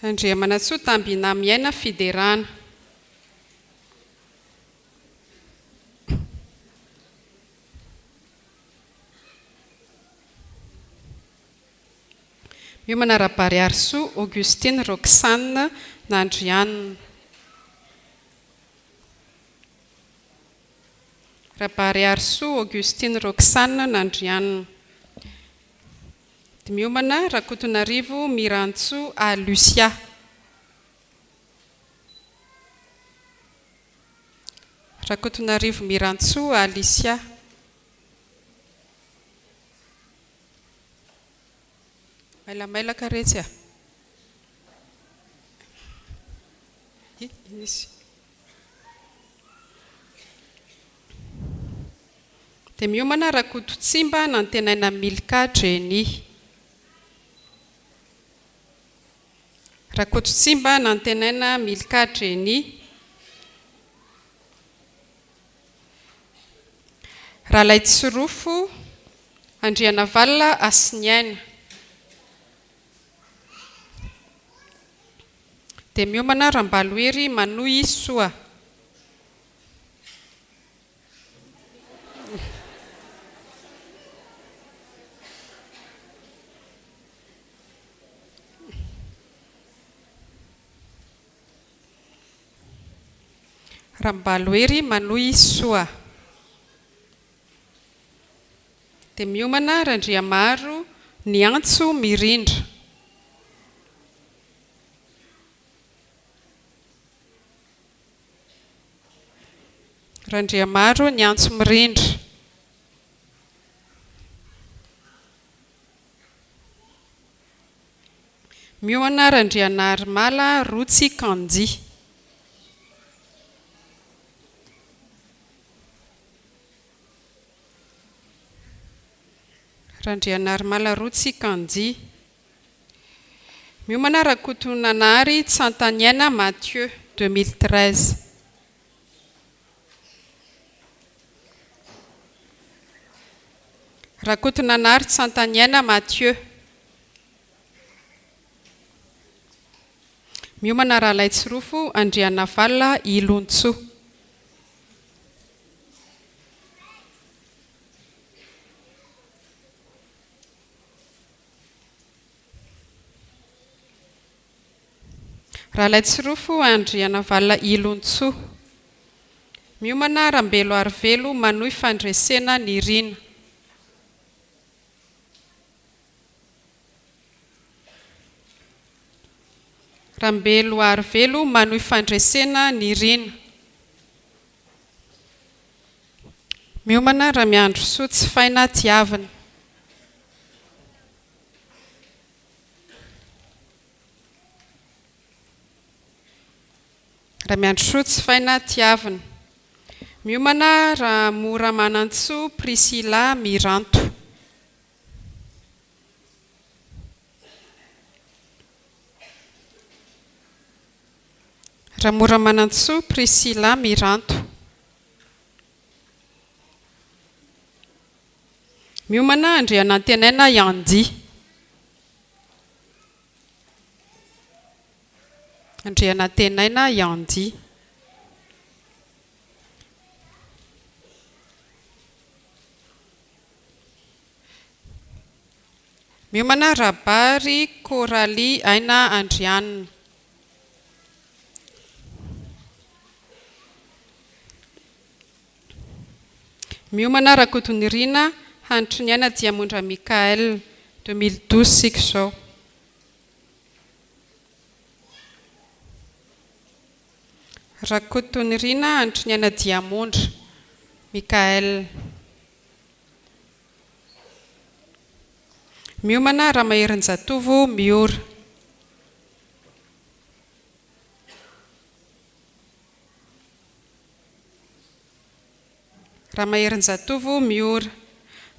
Andriamanantsoa Tambina Miaina Fiderana. Miomana Rabariarsoa Augustine Roxane Nandrianina. Rabariarsoa Augustine Roxane Nandrianina. Miomana Rakotonarivo Mirantsoa à Lucia. Rakotonarivo Mirantsoa à Lucia. Maila karetsy. Dia miomana Rakototsimba Nantenaina Milka Jenny. Rakototsimba Nantenaina Milka Jenny. Ralaitsorofo Andrianavalina Asiniaina. Dia miomana Rambaloery Manohy Soa. Rambaloery Manohy Soa. Dia miomana Randriamaro Niantso Mirindra. Randriamaro Niantso Mirindra. Miomana Randrianarmala Rotsy Kandy. Randrianarmala Rotsy Kandy. Miomana Rakotonanary Tsantaniaina Mathieu 2013. Rakotonanary Tsantaniaina Mathieu. Miomana Ralaitsorofo Andrianavalina Ilontsoa. Ralaitsorofo Andrianavalina Ilontsoa. Miomana Rambelo Arvelo Manohy Fandresena Nirina. Rambelo Arvelo Manohy Fandresena Nirina. Miomana Ramiandrosoa Tsifaina Tiavana. Ramiandrosoa Tsifaina Tiavana. Miomana Ramora Manantsoa Priscilla Miranto. Ramora Manantsoa Priscilla Miranto. Miomana Andrianantenaina Yandi. Andriana tenaina Yandi. Miomana Rabary Coralie Aina Andriana. Miomana Rakotonirina Hantriniana Diamondra Mikael 2012 zao. Rakotonirina Hantriniana Diamondra Mikael. Miomana Ramaherinjatovo Miora. Ramaherinjatovo Miora.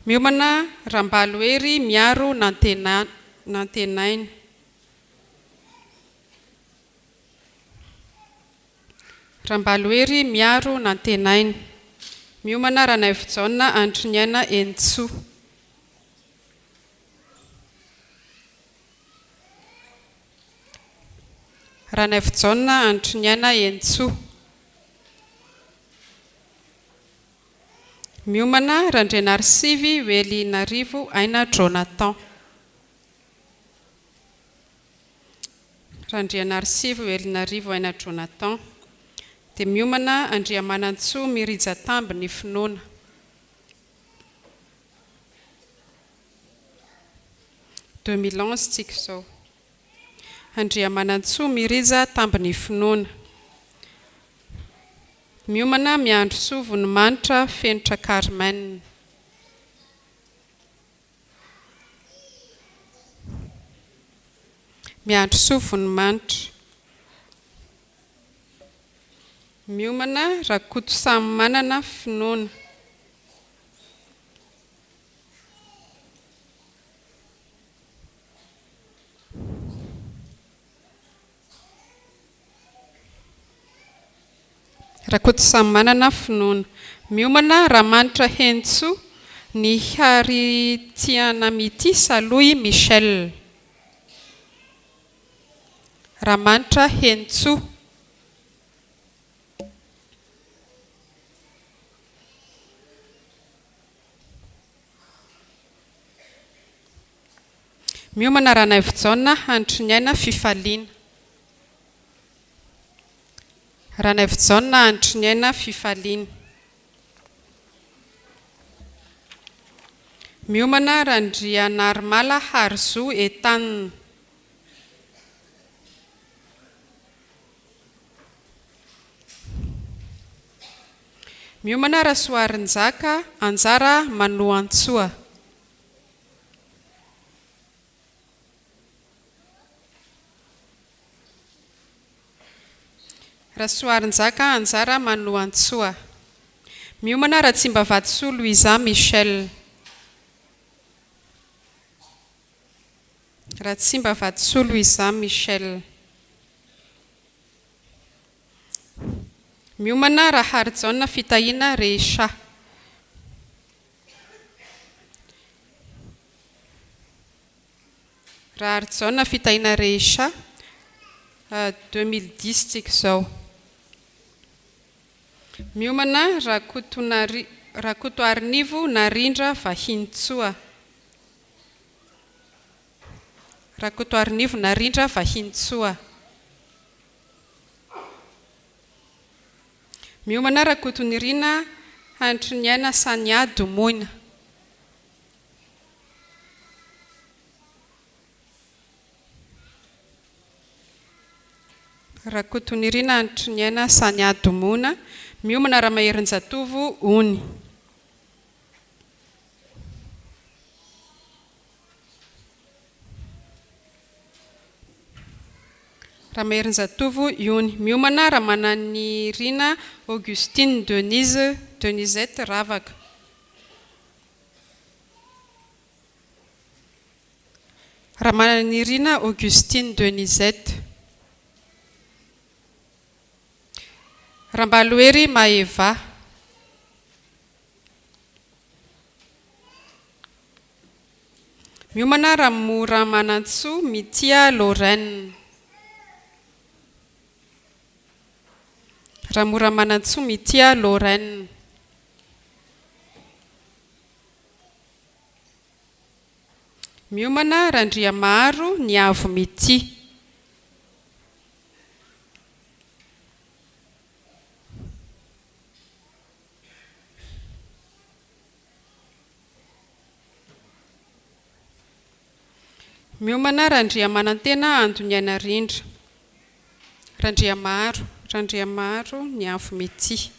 Miomana Rambalohery Miaro Nantenaina. Rambalohery Miaro Nantenaina. Miomana Ranaivijana Andriniana Entso. Ranaivijana Andriniana Entso. Miomana Randrenarsivy Velinarivo Aina Jonathan. Randrenarsivy Velinarivo Aina Jonathan. Dia miomana Andriamanantsoa Mirijatamby ny finoana. tsika izao. Andriamanantsoa Mirijatamby ny finoana. Miomana Miandro Soa Vonimanitra Fenitra Carmen. Miandro Soa Vonimanitra. Miomana Rakoto Samy Manana finoana. Rakoto Samy Manana finoana. Miomana Ramanitra Hentso ny Haritianamity Saloy Michel. Ramanitra Hentso. Miomana Ranaivijana Andriniana Fifaliana. Ranaivijana Andriniana Fifaliana. Miomana Randrianarmala Harzo Etanina. Miomana Rasoarinjaka Anjara Manoantsoa. Rasoarinjaka Anjara Manoantsoa. Miomana Ratsimbavatosoa Louisa Michel. Ratsimbavatosoa Louisa Michel. Miomana Raharijaona Fitahiana Recha. Raharijaona Fitahiana Recha 2010 tsika izao. Miomana Rakoto Arinivo Narindra Vahintsoa. Rakoto Arinivo Narindra Vahintsoa. Miomana Rakotonirina Andriniana Sania Domoina. Rakotonirina Andriniana Sania Domona. Miomana Ramaherinjatovo Ony. Ramaherinjatovo Ony. Miomana Ramananirina Augustine Denisette Ravaka. Ramananirina Augustine Denisette. Rambalohery Maeva. Miomana Ramoramanantsoa Mitia Lorraine. raha mora manantsoa mitia Lorraine. Miomana Randriamaro ny avo mity. Miomana Randriamanantena Andoniana Rindra. Randriamaro ny avo mity.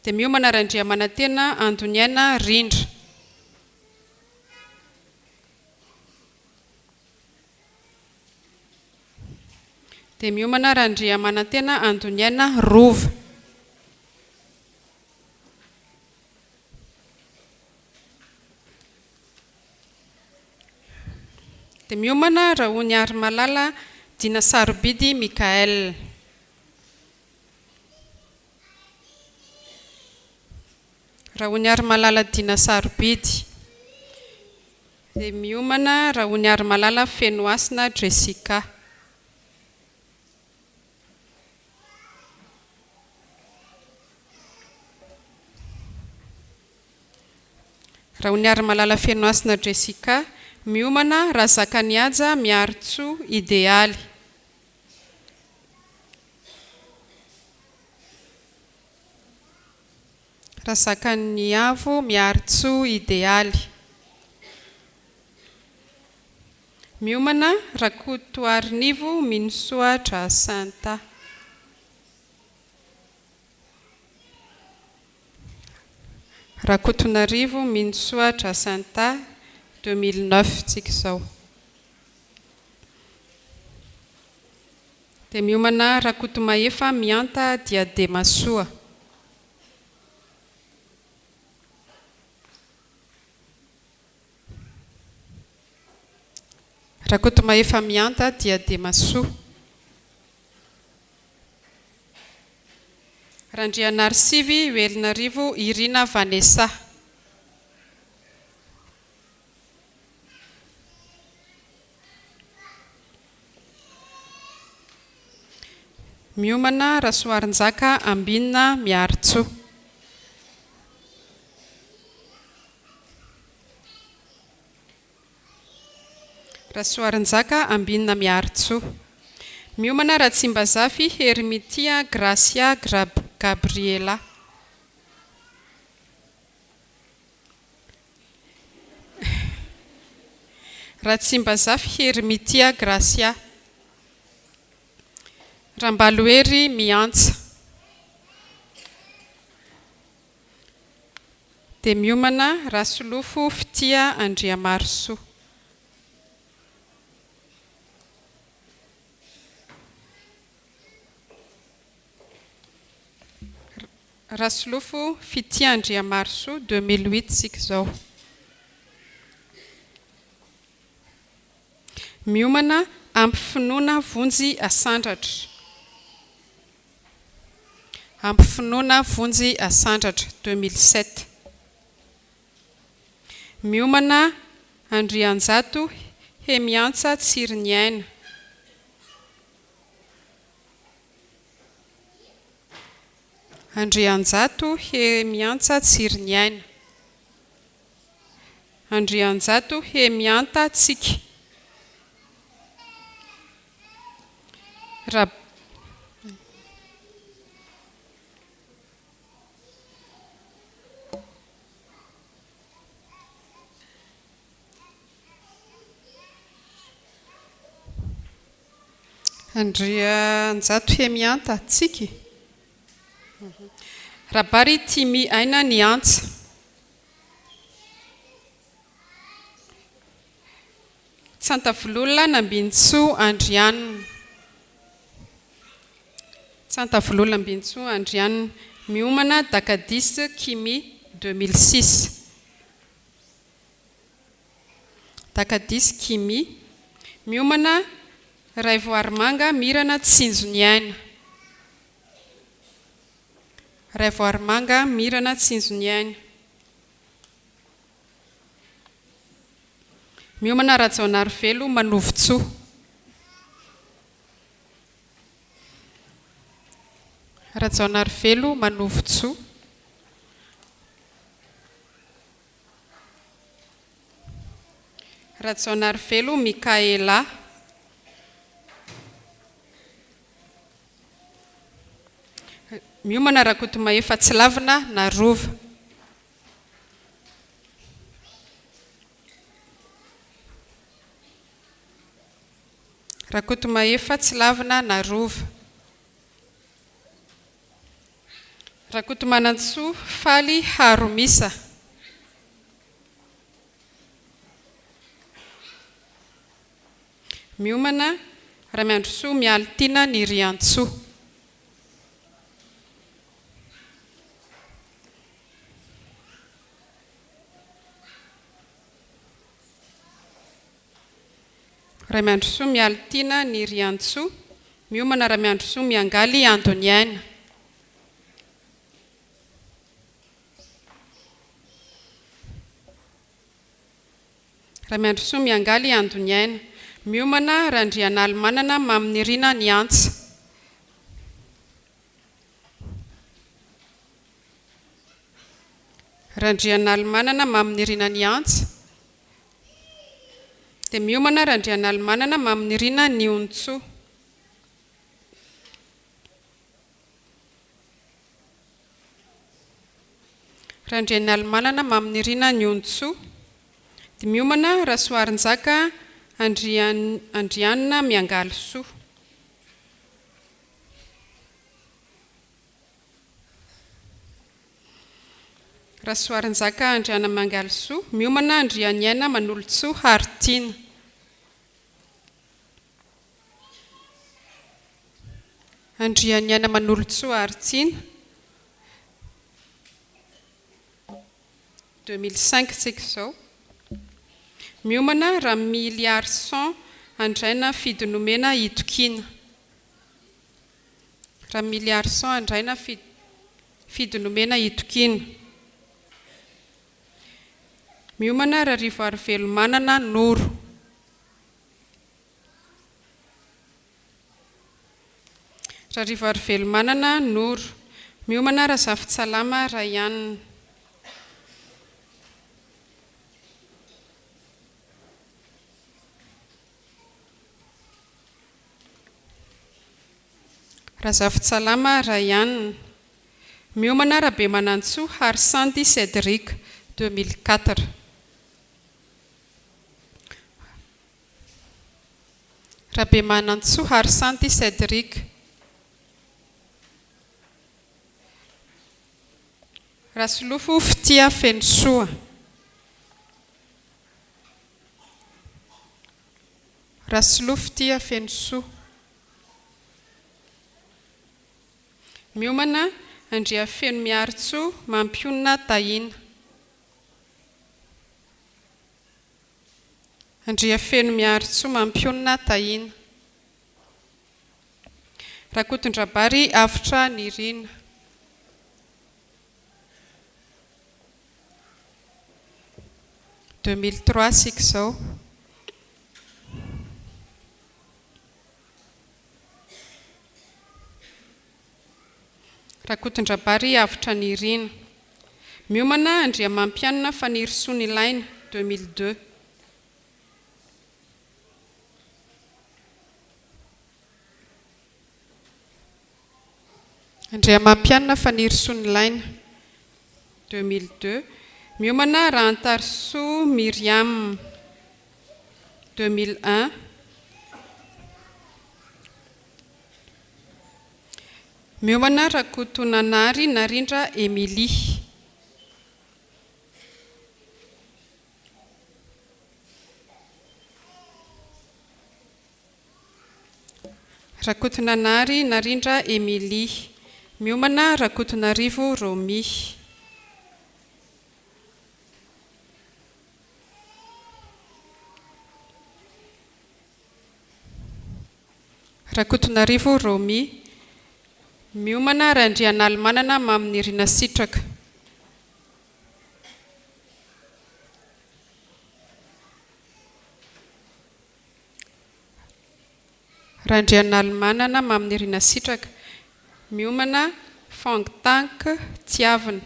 Dia miomana Randriamanantena Andoniana Rindra. Dia miomana Randriamanantena Andoniana Rova. Dia miomana Rahony Ary Malala Dina Sarobidy Mikael. Rahony Ary Malala Dina Sarobidy. Dia miomana Rahony Ary Malala Fenoasina Jessica. Rahony Ary Malala Fenoasina Jessica. Miomana Razakaniaja Miartso Idealy. Razakaniavo Miartso Idealy. Miomana Rakotoarinivo Minosoa Drasanta. Rakotonarivo Minosoa Drasanta 2009 tsika izao. Dia miomana Rakotomahefa Mianta Diademasoa. Rakotomahefa Mianta Diademasoa. Randrianarsivy Velinarivo Irina Vanessa. Miomana Rasoarinjaka Ambinina Miartso. Rasoarinjaka Ambinina Miartso. Miomana Ratsimbazafy Hermitia Gracia Gabriela. Ratsimbazafy Hermitia Gracia. Rambaloery Miantsa. Dia miomana Rasolofo Fitia Andriamarso. Rasolofo Fitia Andriamarso 2008 tsika izao. Miomana Ampy Finoana Vonjy Asandratra. Ampy Finoana Vonjy Asandratra 2007. Miomana Andrianjato Hemiantsa Tsiriniaina. Andrianjato Hemiantsa Tsiriniaina. Andrianjato Hemianta Tsika. Andrianjato Hemianta Tsika. Rabary Timy Aina Niantsa. Tsantavolola Nambintsoa Andrianina. Tsantavolola Nambintsoa Andrianina. Miomana Dakadis Kimi 2006. Dakadis Kimi. Miomana Raivoarymanga Mirana Tsinjoniaina. Raivoarymanga Mirana Tsinjoniaina. Miomana Rajaonarivelo Manovotsoa. Rajaonarivelo Manovotsoa, Rajaonarivelo Mikaela, Miomana Rakotomahefa Tsilavina Narova, Rakotomahefa Tsilavina Narova, Rakotomanantsoa Faly Haromisa, Miomana Ramiandrosoa Mialitiana Niriantsoa, Ramiandrosoa Mialitiana Niriantsoa, Miomana Ramiandrosoa Miangaly Andoniaina, Ramiandrosoa Miangaly Andoniaina, Miomana Randrian'Almanana Maminirina Niantsa, Randrian'Almanana Maminirina Niantsa, dia miomana Randrian'Almanana Maminirina Niontsoa, Randrian'Almanana Maminirina Niontsoa, dia miomana Rasoarinjaka Andrianina Miangalisoa, Rasoarinjaka Andriana Miangalisoa, miomana Andrianiaina Manolotsoa Haritiana, Andrianiaina Manolotsoa Haritiana, 2005 tsika izao. Miomana Ramily Arsan Andraina Fidinomena Itokina, Ramily Arsan Andraina Fidinomena Itokina, miomana Rarivo Arivelomanana Noro, Rarivo Arivelomanana Noro, miomana Razafitsalama Rayanina, Razafitsalama Rayanina, miomana Rabemanantsoa Harisanty Cédric 2004, Rabemanantsoa Harisanty Cédric, Rasolofo Fitiavana, Rasolofo Fitiavana, miomana Andriafeno Miaritsoa Mampionina Tahina, Andriafeno Miaritsoa Mampionina Tahina, Rakotondrabary Avitra Nirina, « 2003 sika izao. Rakotondrabary Avitra Nirina, miomana Andriamampianina Fanirisoa Nilaina 2002, Andriamampianina Fanirisoa Nilaina 2002, miomana Rantarisoa Myriam 2001, miomana Rakotonanary Narindra Émilie, Rakotonanary Narindra Émilie, miomana Rakotonarivo Romy, Rakotonarivo Romy, miomana Randrian'Almanana Maminirina Sitraka, Randrian'Almanana Maminirina Sitraka, miomana Fjkm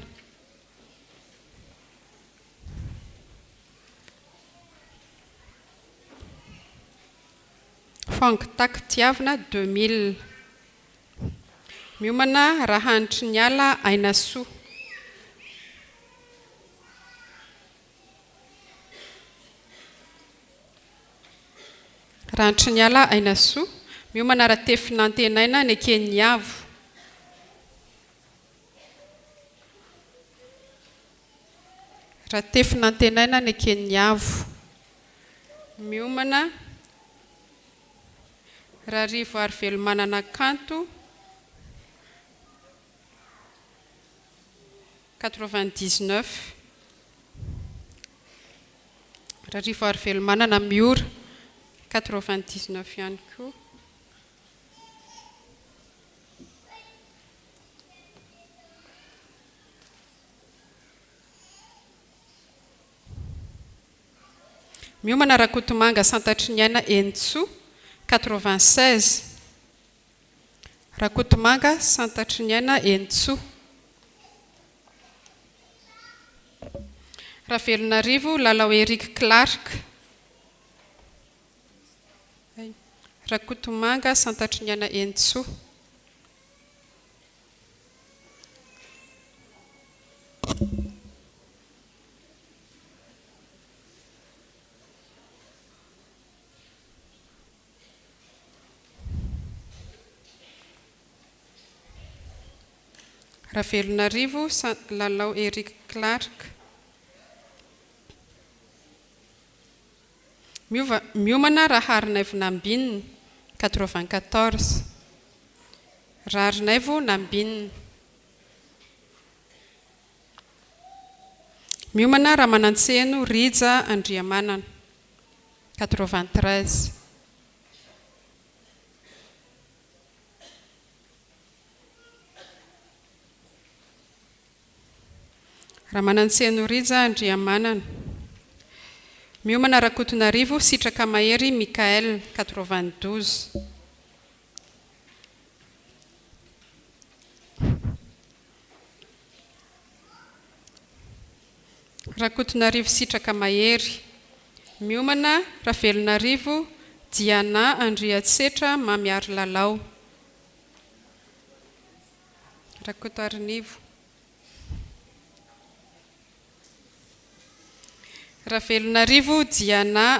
Fitiavana 2000. Miomana Rahanitry ny ala Ainasoa. Rahanitry ny ala Ainasoa. Miomana Ratefinantenaina ny Keniavo. Ratefinantenaina ny Keniavo. Miomana Rarivo ary Velomanana Kanto 99. Rarivo ary Velomanana Miora 99 ihany koa. Miomana Rakotomanga Santatriniaina Entsoa 96. Rakotomanga Santatriniaina Entsoa. Ravelonarivo Lalao Eric Clark. Rakotomanga Santatriniaina Entsoa. Ravelonarivo Lalao Eric Clark. Miomana Raharinaivo Nambinina 94. Rarinaivo Nambinina. Miomana Ramanantseno Rija Andriamanana 93. Ramanantseno Rija Andriamanana. Miomana Rakotonarivo Sitraka Mahery Mikael 92. Rakotonarivo Sitraka Mahery. Miomana Ravelonarivo Diana Andriatsetra Mamiary Lalao. Rakotoarinivo. Ravelonarivo Diana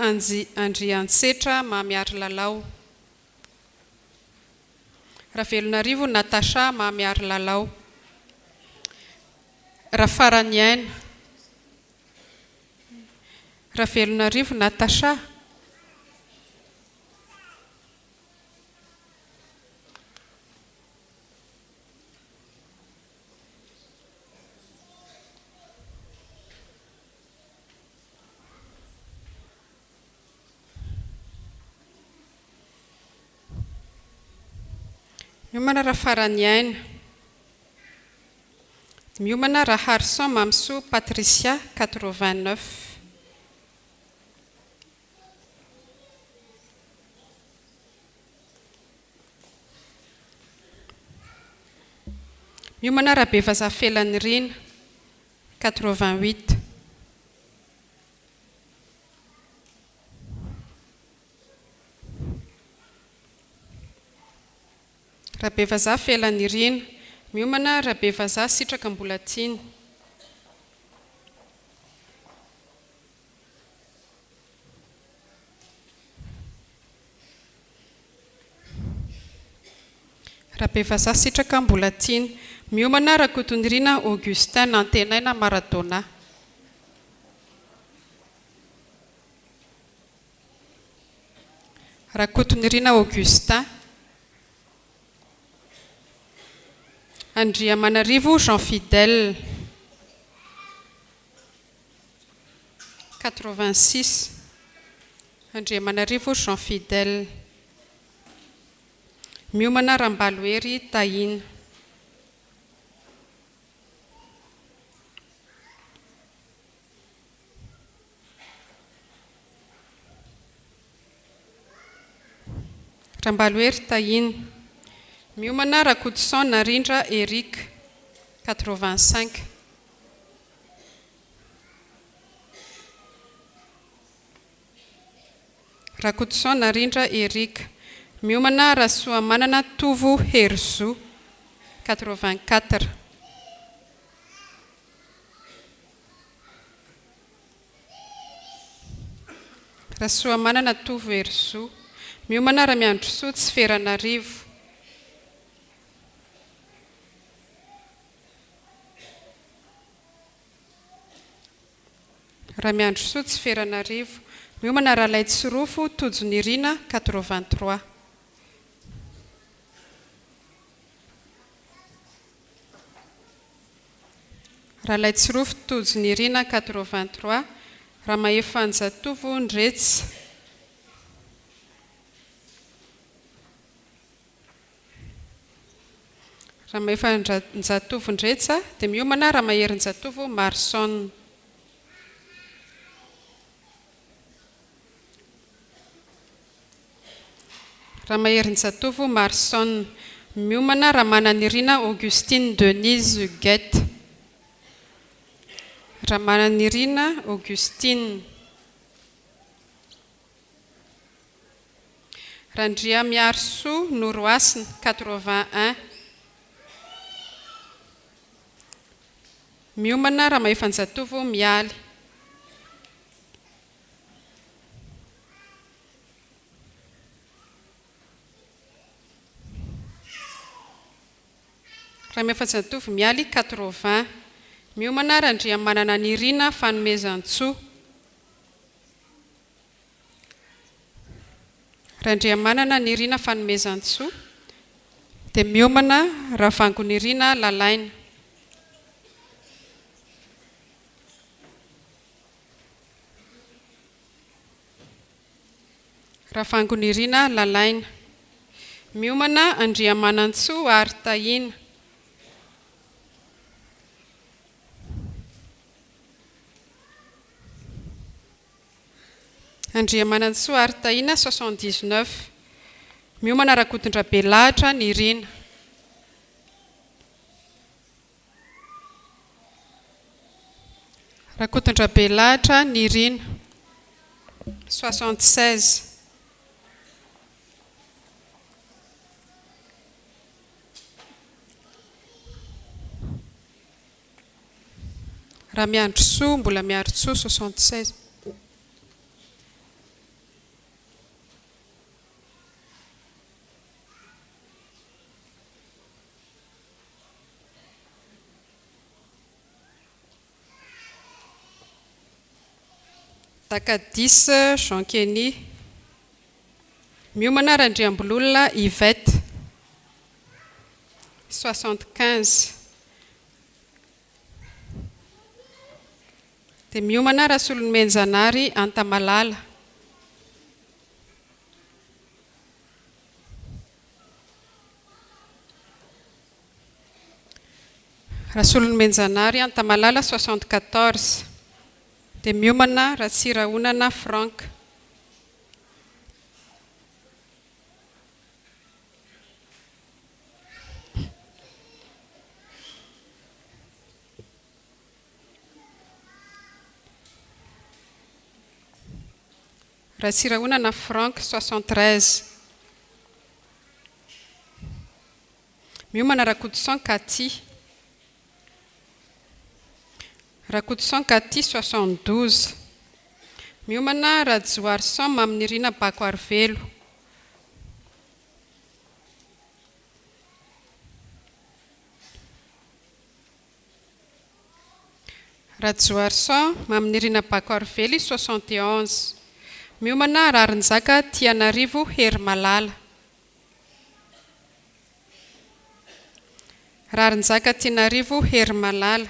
Andriantsetra Mamiary Lalao. Ravelonarivo Natasha Mamiary Lalao. Rafaraniaina. Ravelonarivo Natasha. Miomana Rafaraniaina. Miomana Raharison Mamso Patricia 89. Miomana Rabevaza Felanirina 88. Rabevaza Felanirina. Miomana Rabevaza Sitraka Mbolatiny. Rabevaza Sitraka Mbolatiny. Miomana Rakotonirina Augustin Nantenaina Maradona. Rakotonirina Augustin. Andriamanarivo Jean Fidèle 86. Andriamanarivo Jean Fidèle. Miomana Rambaloery Tahina. Rambaloery Tahina. Miomana Rakotosan Narindra Eric 85. Rakotosan Narindra Erika. Miomana Rasoamanana Tovo Herzo 84. Rasoamanana Tovo Herzo. Miomana Ramiandrosoa Tsiferanarivo. Ramiandrosoa Tsiferanarivo. Miomana Ralaitsorofo Tojonirina 83. Ralaitsorofo Tojonirina 83. Ramaefanjatovo Ndretsy. Ramaefanjatovo Ndretsa dia miomana Ramaherinjatovo Marson. Ramaherinjatovo Marson. Miomana Ramananirina Augustine Denise Guette. Ramananirina Augustine. Randria Miarso Noroasina 81. Miomana Ramaefanjatovo Mialy. Ramaefanjatovo Mialy 80. Miomana Randria Manananirina Fanomezantsoa. Randria Manananirina Fanomezantsoa dia miomana Ravangonirina Lalaina. Ravangonirina Lalaina. Miomana Andriamanantsoa Artaina. Andriamanantsoa Artaina 79. Miomana Rakotondrabelahatra Nirina. Rakotondrabelahatra Nirina 76. Ramiandrosoa mbola miandrosoa 76. Takadis Jean Kenny. Miomana Randriambololona Yvette 75. Dia miomana Rasolonmenjanary Antamalala. Rasolonmenjanary Antamalala 74. Dia miomana Ratsiraonana Frank. Ratsiraonana Frank 73. Miomana Rakotosan Katy. Rakotosan Katy 72. Miomana Rajoarsan Maminirina Bakoarvelo. Rajoarsan Maminirina Bakoarvelo 71. Miomana Rarinjaka Tianarivo Herimalala. Rarinjaka Tianarivo Herimalala.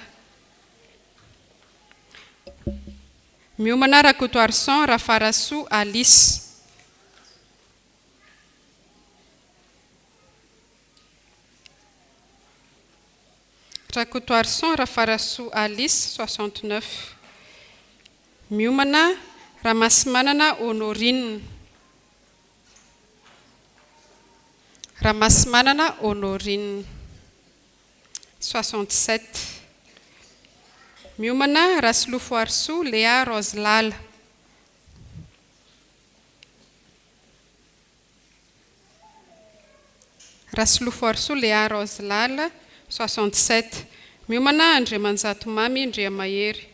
Miomana Rakotoarsan Rafarasoa Alice. Rakotoarsan Rafarasoa Alice 69. Miomana Ramasimanana Honorine. Ramasimanana Honorine 67. Miomana Rasolofo Arsoa Léa Roselala. Rasolofo Arsoa Léa Roselala 67. Miomana Andriamanjato Mamy Andriamahery.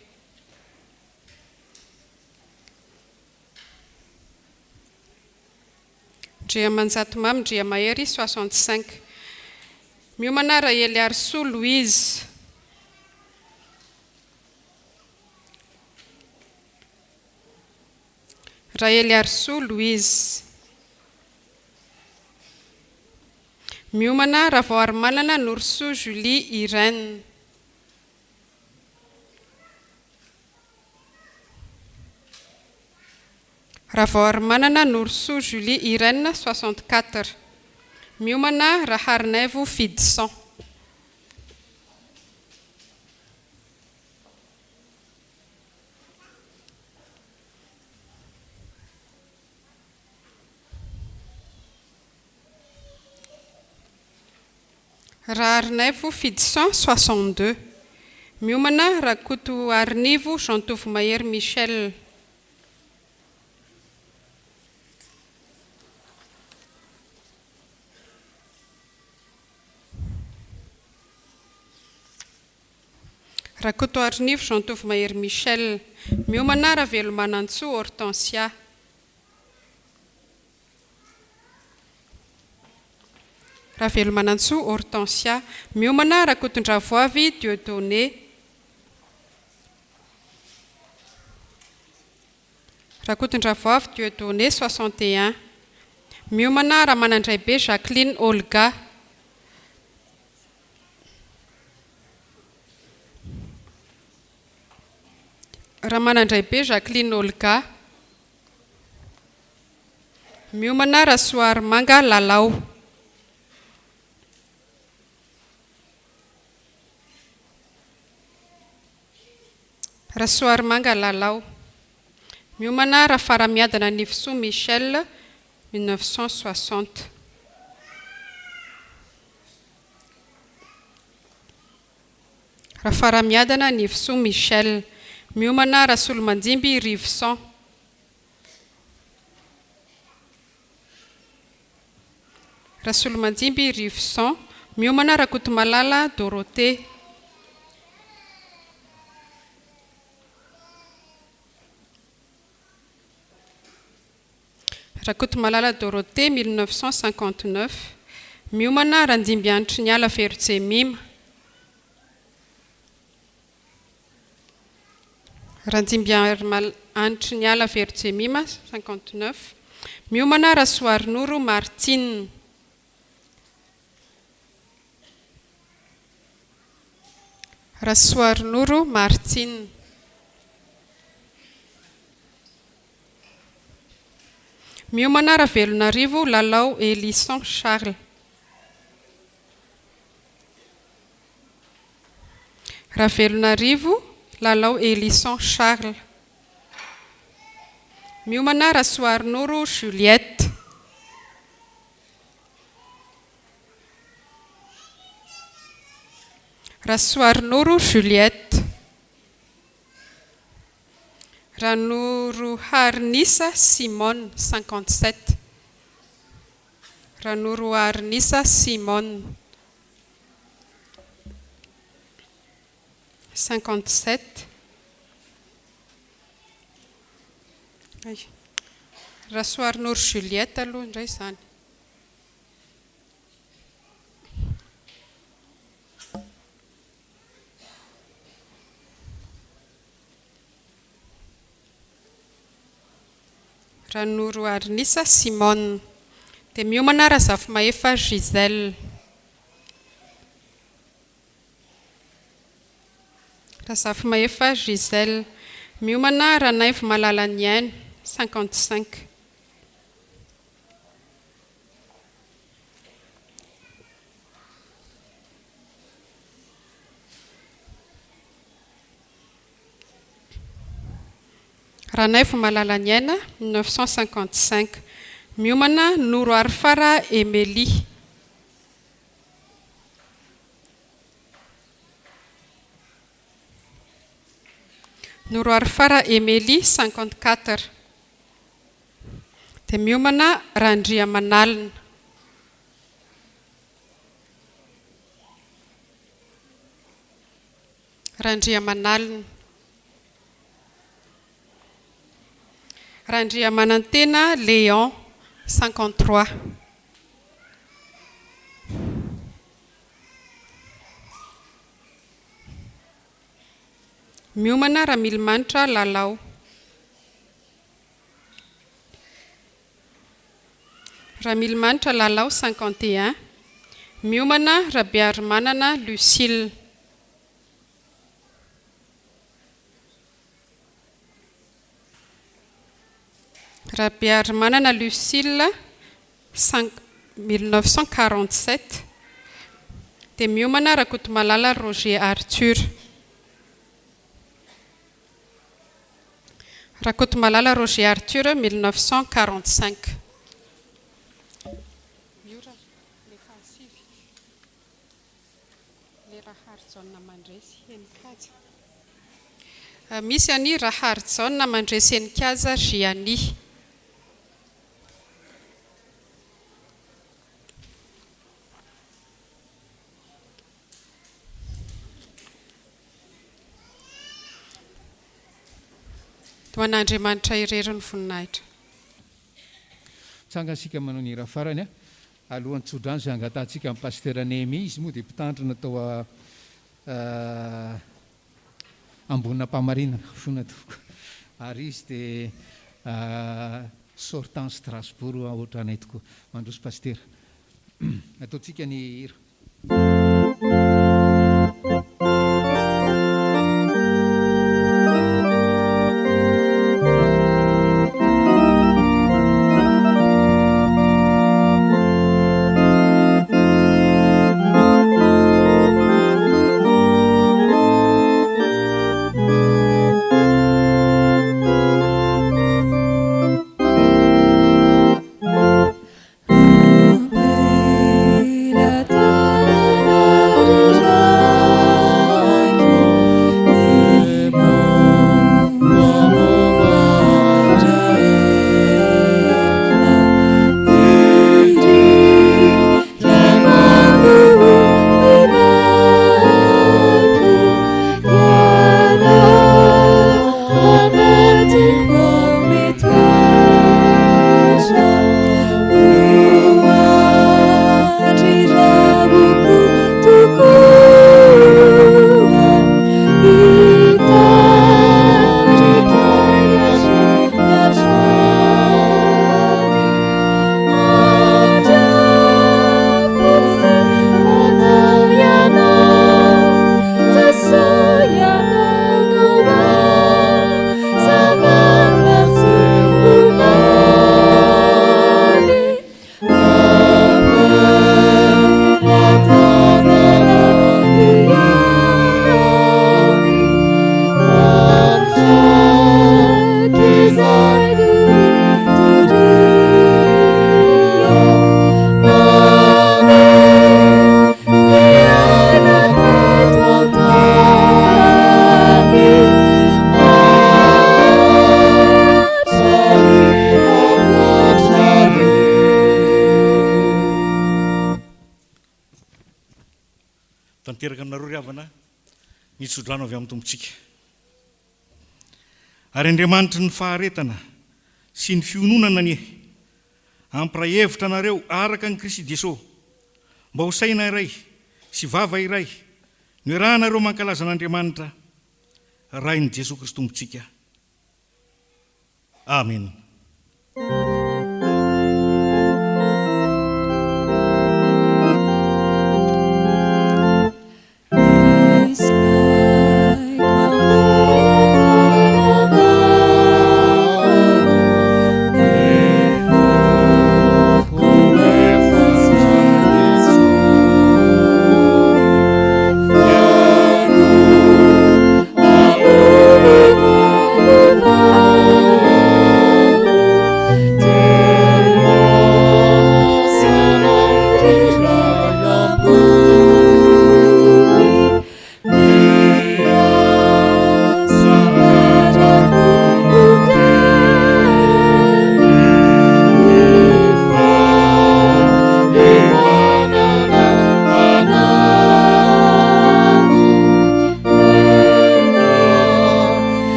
Andriamanjato Mamy Andriamahery 65. Miomana Raely Arsoa Louise. Raely Arsoa Louise. Miomana Ravoarimanana Noursoa Julie Irène. Ravoarimanana Noursoa Julie Irène 64. Miomana Raharinaivo Fidson. Raharinaivo Fidson 62. Miomana Rakoto Arnivo Jean-Tofo Mahery Michel. Rakoto Arnivo Jean-Tofo Mahery Michel. Miomana Ravelomanantsoa Hortensia. Ravelomanantsoa Hortensia. Miomana Rakotondravoavy Dieudonné. Rakotondravoavy Dieudonné 61. Miomana Ramanandraibe Jacqueline Olga. Ramanandraibe Jacqueline Olga. Miomana Rasoarimanga Lalao. Rasoarimanga Lalao. Miomana Rafaramiadana Nifisoa Michel 1960. Rafaramiadana Nifisoa Michel. Miomana Rasolomanjimby Riveson. Rasolomanjimby Riveson. Miomana Rakotomalala Dorothée. Rakotomalala Dorothée 1959. Miomana Randimbianitry Niala Verjemima. Randimbianitry Niala Verjemima 59. Miomana Rasoarinoro Martine. Rasoarinoro Martine. Miomana Ravelonarivo Lalao Elisson Charles. Ravelonarivo Lalao Elisson Charles. Miomana Rasoarinoro Juliette. Rasoarinoro Juliette. Ranoro Harnissa Simone 57. Ranoro Harnissa Simone 57. Rasoarinoro Juliette aloha indray izany. Ranoro Harnissa Simone. Dia miomana Razafy-Mahefa Gisèle. Razafy-Mahefa Gisèle. Miomana Ranaivo Malalaniaine 55. Ranaivo Malalaniaine 1955. Miomana Noro Arfara Émilie. Noroary Fara Emily 54. Dia miomana Randriamanalina. Randriamanalina. Randriamanantena Léon 53. Miomana Ramilmanitra Lalao. Ramilmanitra Lalao 51. Miomana Rabiarimanana Lucille. Rabiarimanana Lucille 1947. Dia miomana Rakotomalala Roger Arthur. Rakotomalala Roger Arthur 1945. Misy any Raharjaona mandresy Enikaza Giany. Man'Andriamanitra irery ny voninahitra. Tsangasika manao ny raha farany alohan'ny tsodrano izay angatantsika amin'ny pasteur Némi, izy moa dia mpitandrina tao ambonina mpamarinana fona toko. Ary izy dia sortant Strasbourg ohatranay tokoa mandroso pasteur. Ataontsika ny hira. Tanteraka aminareo ry havana nitsodrano avy amin'ny tompontsika. Ary Andriamanitra ny faharetana sy ny fiononana ny ampirahevitra anareo araka ny Kristy Jesosy mba ho saina iray sy vava iray no irahanareo mankalaza an'Andriamanitra rain'i Jesosy Kristy tompontsika. Amen. Yeah.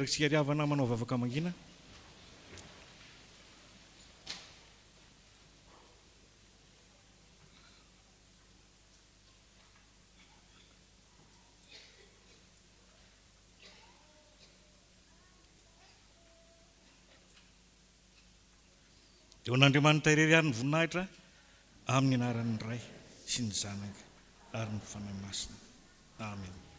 reraksika riavana manao vavaka mangina. Eo an'Andriamanitra irery ary ny voninahitra amin'ny anaran'ny Ray sy ny Zanaka ary ny fanahy masina. Amen.